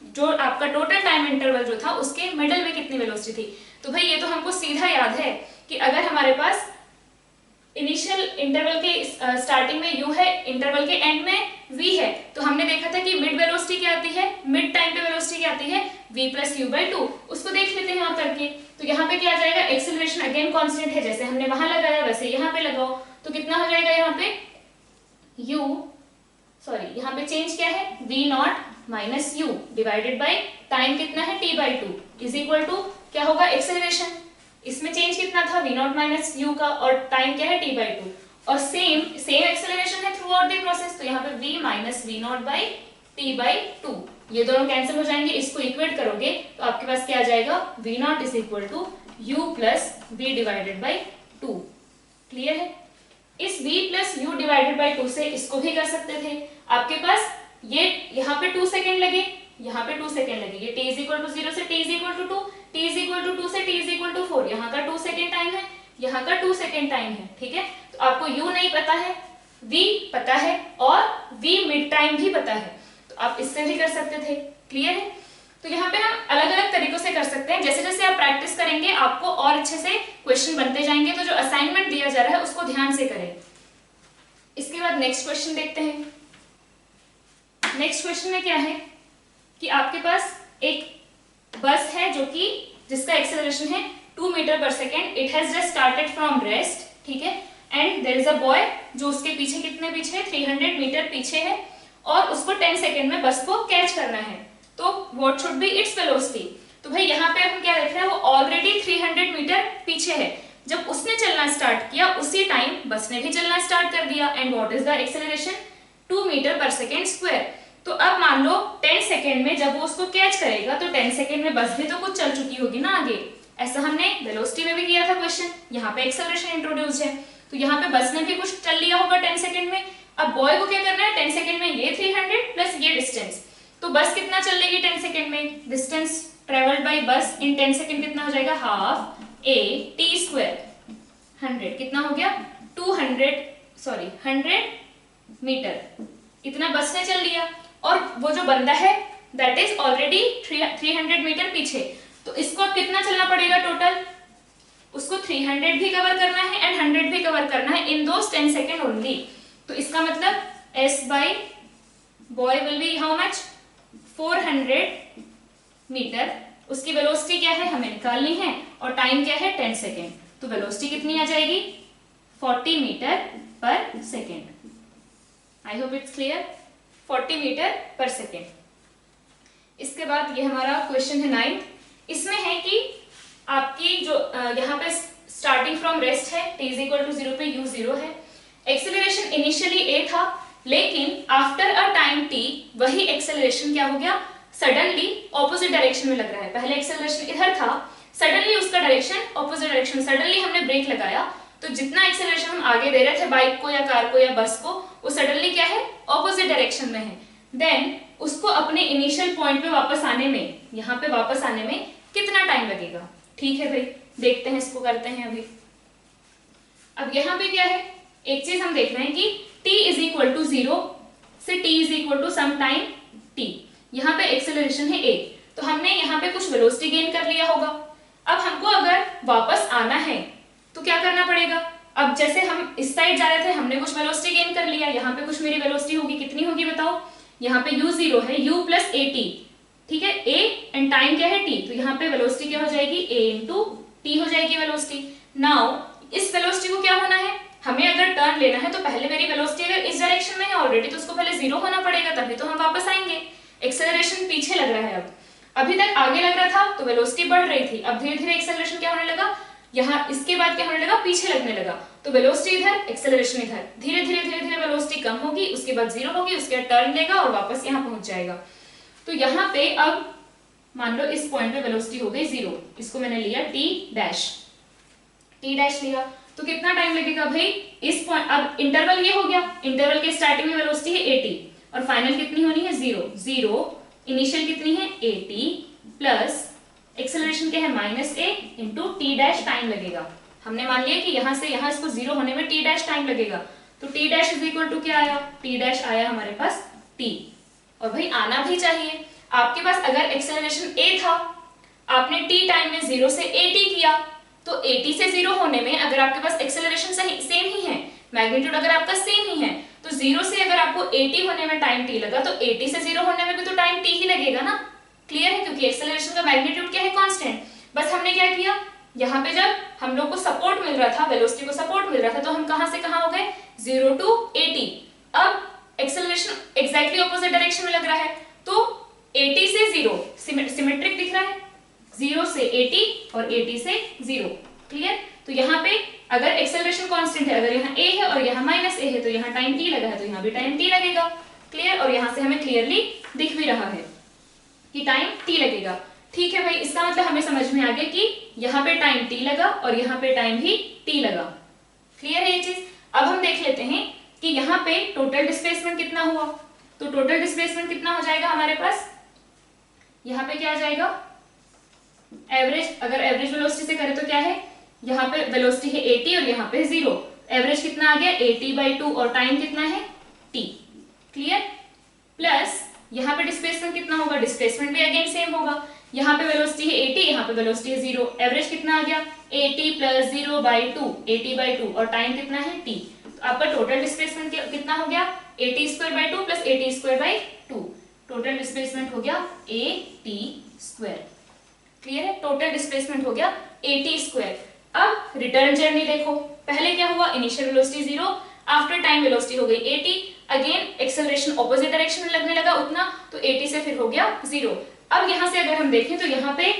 जो आपका टोटल टाइम इंटरवल जो था उसके मिडल में कितनी वेलोसिटी थी। तो भाई ये तो हमको सीधा याद है कि अगर हमारे पास इनिशियल इंटरवल के स्टार्टिंग में u है, इंटरवल के एंड में v है, तो हमने देखा था कि मिड वेलोसिटी क्या आती है, मिड टाइम पे वेलोसिटी क्या आती है v प्लस u/2, उसको देख लेते हैं यहाँ करके। तो यहाँ पे क्या आ जाएगा, एक्सेलरेशन अगेन कांस्टेंट है, जैसे हमने वहां लगाया वैसे यहाँ पे लगाओ, तो कितना हो जाएगा यहाँ पे यहाँ पे चेंज क्या है v not minus u divided by time कितना है t/2 इज इक्वल टू क्या होगा एक्सेलरेशन, इसमें चेंज कितना था v नॉट माइनस u का, और टाइम क्या है t/2, और सेम एक्सेलरेशन है थ्रू आउट द प्रोसेस, तो यहाँ पे v minus v naught by t by two, ये दोनों कैंसिल हो जाएंगे, इसको इक्वेट करोगे तो आपके पास क्या आ जाएगा, v naught is equal to u plus v divided by two. Clear है? इस v plus u divided by two से इसको भी कर सकते थे, आपके पास ये यहाँ पे 2 सेकेंड लगे, यहाँ पे 2 सेकेंड लगे, ये t इज इक्वल टू 0 से t is equal to 2, t is equal to 2 से t इज इक्वल टू 4, यहाँ का 2 सेकेंड टाइम है, यहाँ का 2 सेकेंड टाइम है। ठीक है, तो आपको u नहीं पता है, v पता है और v मिड टाइम भी पता है, तो आप इससे भी कर सकते थे। क्लियर है? तो यहाँ पे हम अलग अलग तरीकों से कर सकते हैं, जैसे जैसे आप प्रैक्टिस करेंगे आपको और अच्छे से क्वेश्चन बनते जाएंगे, तो जो असाइनमेंट दिया जा रहा है उसको ध्यान से करें। इसके बाद नेक्स्ट क्वेश्चन देखते हैं। नेक्स्ट क्वेश्चन में क्या है कि आपके पास एक बस है जो कि जिसका एक्सेलरेशन है 2 metre per second, it has just started from rest, ठीक है, and there is a boy जो उसके पीछे कितने पीछे है, 300 मीटर पीछे है और उसको 10 सेकेंड में बस को कैच करना है, तो what should be its velocity. तो भाई यहाँ पे हम क्या देख रहे हैं, वो ऑलरेडी 300 मीटर पीछे है, जब उसने चलना स्टार्ट किया उसी टाइम बस ने भी चलना स्टार्ट कर दिया, and what is the acceleration, 2 metre per second square. तो अब मान लो 10 सेकेंड में जब वो उसको कैच करेगा तो 10 सेकेंड में बस भी तो कुछ चल चुकी होगी ना आगे, ऐसा हमने वेलोसिटी में भी किया था क्वेश्चन, यहाँ पे एक्सेलरेशन इंट्रोड्यूस है, तो यहाँ पे बस ने भी कुछ चल लिया होगा 10 सेकेंड में। अब बॉय को क्या करना है, 10 सेकेंड में ये 300 प्लस ये डिस्टेंस, तो बस कितना चल लेगी 10 सेकेंड में, डिस्टेंस ट्रेवल्ड बाय बस इन 10 सेकेंड कितना हो जाएगा, हाफ ए टी स्क्वायर, 100 कितना हो गया 100 मीटर, इतना बस ने चल लिया, और वो जो बंदा है दैट इज ऑलरेडी 300 मीटर पीछे, तो इसको अब कितना चलना पड़ेगा टोटल, उसको 300 भी कवर करना है एंड 100 भी कवर करना है इन दोस 10 सेकेंड ओनली। तो इसका मतलब s by boy will be how much, 400 metre, उसकी वेलोसिटी क्या है हमें निकालनी है और टाइम क्या है 10 सेकेंड, तो वेलोसिटी कितनी आ जाएगी 40 metre per second. I hope it's clear, 40 metre per second. इसके बाद ये हमारा क्वेश्चन है 9th, इसमें है कि आपकी जो यहाँ पे स्टार्टिंग फ्रॉम रेस्ट है t इज इक्वल टू 0 पे u 0 है, एक्सेलरेशन इनिशियली a था, लेकिन आफ्टर अ टाइम t वही एक्सेलरेशन क्या हो गया, सडनली ऑपोजिट डायरेक्शन में लग रहा है, पहले एक्सेलरेशन इधर था, सडनली उसका डायरेक्शन ऑपोजिट डायरेक्शन में, सडनली हमने ब्रेक लगाया तो जितना एक्सेलरेशन हम आगे दे रहे थे बाइक को या कार को या बस को, वो सडनली क्या है ऑपोजिट डायरेक्शन में है, देन उसको अपने इनिशियल पॉइंट पे वापस आने में, यहाँ पे वापस आने में कितना टाइम लगेगा। ठीक है भाई, देखते हैं इसको करते हैं अभी। अब यहाँ पे क्या है, एक चीज हम देख रहे हैं कि t इज इक्वल टू 0 से t is equal to some time t, यहाँ पे एक्सेलरेशन है a, तो हमने यहाँ पे कुछ वेलोसिटी गेन कर लिया होगा। अब हमको अगर वापस आना है तो क्या करना पड़ेगा, अब जैसे हम इस साइड जा रहे थे हमने कुछ वेलोसिटी गेन कर लिया, यहाँ पे कुछ मेरी वेलोसिटी होगी, कितनी होगी बताओ, यहाँ पे u 0 है, u प्लस ए टी, ठीक है, a एंड टाइम क्या है t, तो यहाँ पे वेलोसिटी क्या हो जाएगी a इंटू टी हो जाएगी वेलोसिटी। नाउ इस वेलोसिटी को क्या होना है, हमें अगर टर्न लेना है तो पहले मेरी वेलोसिटी अगर इस डायरेक्शन में है ऑलरेडी तो उसको पहले 0 होना पड़ेगा, तभी तो हम वापस आएंगे। एक्सेलरेशन पीछे लग रहा है, अब अभी तक आगे लग रहा था तो वेलोसिटी बढ़ रही थी, अब धीरे धीरे एक्सेलरेशन क्या होने लगा, यहाँ इसके बाद क्या होने लगा, पीछे लगने लगा, तो वेलोसिटी इधर एक्सेलरेशन इधर, धीरे धीरे वेलोसिटी कम होगी, उसके बाद 0 होगी, उसके बाद टर्न लेगा और वापस यहाँ पहुंच जाएगा। तो यहाँ पे अब मान लो इस पॉइंट पे वेलोसिटी हो गई 0, इसको मैंने लिया t डैश लिया, तो कितना टाइम लगेगा भाई इस पॉइंट, अब इंटरवल ये हो गया, इंटरवल के स्टार्टिंग में वेलोसिटी है 80 और फाइनल कितनी होनी है 0, इनिशियल कितनी है 80 प्लस एक्सेलरेशन क्या है minus a into T dash time लगेगा। हमने मान लिया कि यहाँ से यहाँ इसको 0 होने में t डैश टाइम लगेगा, तो t dash is equal to क्या आया, t डैश आया हमारे पास t, और भाई आना भी चाहिए, आपके पास अगर एक्सेलरेशन a था, आपने t टाइम में 0 से at किया, तो 80 से 0 होने में अगर आपके पास एक्सेलरेशन सेम ही है, मैग्नीट्यूड अगर आपका सेम ही है, तो 0 से अगर आपको 80 होने में टाइम t लगा, तो 80 से 0 होने में भी तो टाइम t ही लगेगा ना। क्लियर है, क्योंकि एक्सेलरेशन का मैग्नीट्यूड क्या है कांस्टेंट। बस हमने क्या किया, यहाँ पे जब हम लोग को सपोर्ट मिल रहा था, वेलोसिटी को सपोर्ट मिल रहा था, तो हम कहां से कहां हो गए 0 टू 80। अब एक्सेलरेशन एग्जैक्टली ऑपोजिट डायरेक्शन में लग रहा है, तो 80 से 0 सिमेट्रिक दिख रहा है, 0 से 80 और 80 से 0। क्लियर, तो यहाँ पे अगर एक्सेलरेशन कांस्टेंट है, अगर यहाँ a है और यहाँ माइनस a है, तो यहाँ टाइम t लगा है तो यहाँ भी टाइम t लगेगा। क्लियर? और यहाँ से हमें क्लियरली दिख भी रहा है कि टाइम t लगेगा। ठीक है भाई, इसका मतलब हमें समझ में आ गया कि यहाँ पे टाइम t लगा और यहाँ पे टाइम भी t लगा। क्लियर है ये चीज? अब हम देख लेते हैं कि यहाँ पे टोटल डिस्प्लेसमेंट कितना हुआ। तो टोटल डिस्प्लेसमेंट कितना हो जाएगा हमारे पास, यहाँ पे क्या आ जाएगा, एवरेज, अगर एवरेज वेलोसिटी से करें तो क्या है, यहाँ पे वेलोसिटी है 80 और यहाँ पे 0, एवरेज कितना आ गया 80/2 और टाइम कितना है t। क्लियर? प्लस यहाँ पे डिस्प्लेसमेंट कितना होगा, डिस्प्लेसमेंट भी अगेन सेम होगा, यहाँ पे वेलोसिटी है 80, यहाँ पे वेलोसिटी है 0, एवरेज कितना आ गया 80 + 0/2, 80/2 और टाइम कितना है t। तो आपका टोटल डिस्प्लेसमेंट कितना हो गया 80² + 80²/2, टोटल डिस्प्लेसमेंट हो गया AT²। क्लियर है? टोटल डिस्प्लेसमेंट हो गया AT²। अब रिटर्न जर्नी देखो, पहले क्या हुआ, initial velocity 0, after time velocity हो गई 80, अगेन एक्सेलरेशन ऑपोजिट डायरेक्शन में लगने लगा उतना, तो 80 से फिर हो गया 0। अब यहाँ से अगर हम देखें तो यहाँ पे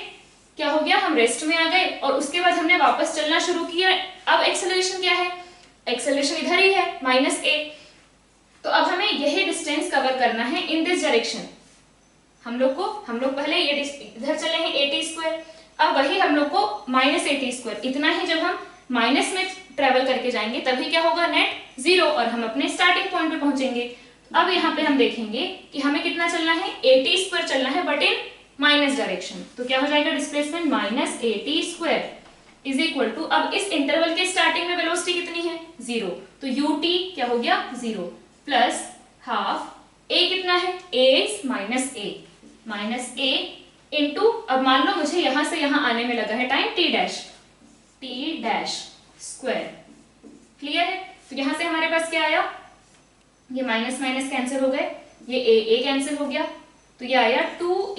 क्या हो गया, हम रेस्ट में आ गए और उसके बाद हमने वापस चलना शुरू किया। अब एक्सेलरेशन क्या है, एक्सेलरेशन इधर ही है -a, तो अब हमें यही डिस्टेंस कवर करना है इन दिस डायरेक्शन। हम लोग पहले ये इधर चले हैं AT², अब वही हम लोग को -AT², इतना ही जब हम माइनस में ट्रेवल करके जाएंगे तभी क्या होगा, नेट 0 और हम अपने स्टार्टिंग पॉइंट पे पहुंचेंगे। अब यहाँ पे हम देखेंगे कि हमें कितना चलना है, AT² चलना है बट इन माइनस डायरेक्शन, तो क्या हो जाएगा displacement -AT² is equal to, अब इस इंटरवल के स्टार्टिंग में वेलोसिटी कितनी है 0, तो ut क्या हो गया 0 प्लस हाफ a कितना है, -a इंटू, अब मान लो मुझे यहां से यहां आने में लगा है टाइम t²। क्लियर है? तो यहां से हमारे पास क्या आया, ये माइनस माइनस कैंसिल हो गए, ये a कैंसिल हो गया, तो ये आया 2t²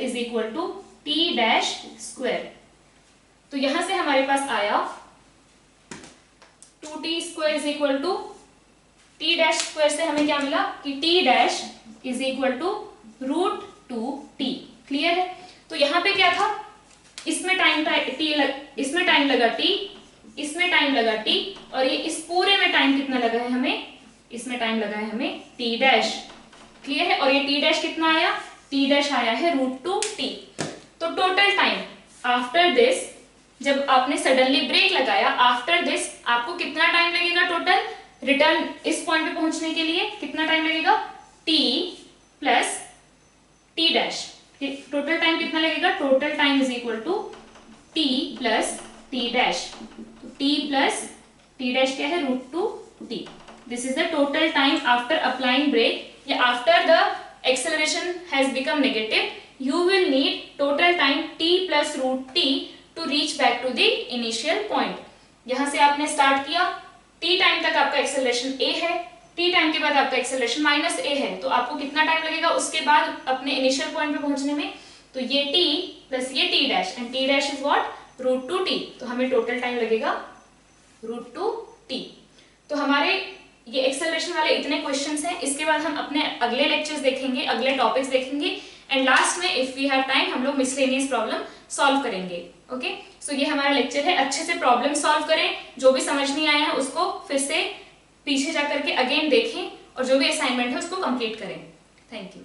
is equal to t²। तो यहां से हमारे पास आया 2t² is equal to t² से हमें क्या मिला कि t' is equal to √2t। Clear है? तो यहाँ पे क्या था, इसमें टाइम लगा t, इसमें टाइम लगा t, और ये इस पूरे में टाइम कितना लगा है हमें, इसमें टाइम लगा है हमें t'। क्लियर है? और ये t' कितना आया, t' आया है √2t। तो टोटल टाइम आफ्टर दिस, जब आपने सडनली ब्रेक लगाया, आफ्टर दिस आपको कितना टाइम लगेगा टोटल रिटर्न इस पॉइंट पे पहुंचने के लिए, कितना टाइम लगेगा, t plus t'। Total time कितना लगेगा, total time is equal to t plus t'। t plus t' क्या है, √2t। This is the total time after applying brake, या after the acceleration has become negative, you will need total time t plus √t to reach back to the initial point। यहां से आपने स्टार्ट किया, t टाइम तक आपका एक्सेलरेशन a है, t टाइम के बाद आपका एक्सेलरेशन -a है, तो आपको कितना टाइम लगेगा उसके बाद अपने इनिशियल पॉइंट पे पहुंचने में, तो ये t प्लस ये t' and t' is what, √2t, तो हमें टोटल टाइम लगेगा √2t। तो हमारे ये एक्सेलरेशन वाले इतने क्वेश्चंस हैं, इसके बाद हम अपने अगले लेक्चर्स देखेंगे, अगले टॉपिक्स देखेंगे, एंड लास्ट में इफ वी हैव टाइम हम लोग मिसलेनियस प्रॉब्लम सॉल्व करेंगे। ओके, सो ये हमारा लेक्चर है, अच्छे से प्रॉब्लम सॉल्व करें, जो भी समझ नहीं आया है उसको फिर से पीछे जा करके अगेन देखें और जो भी असाइनमेंट है उसको कंप्लीट करें। Thank you.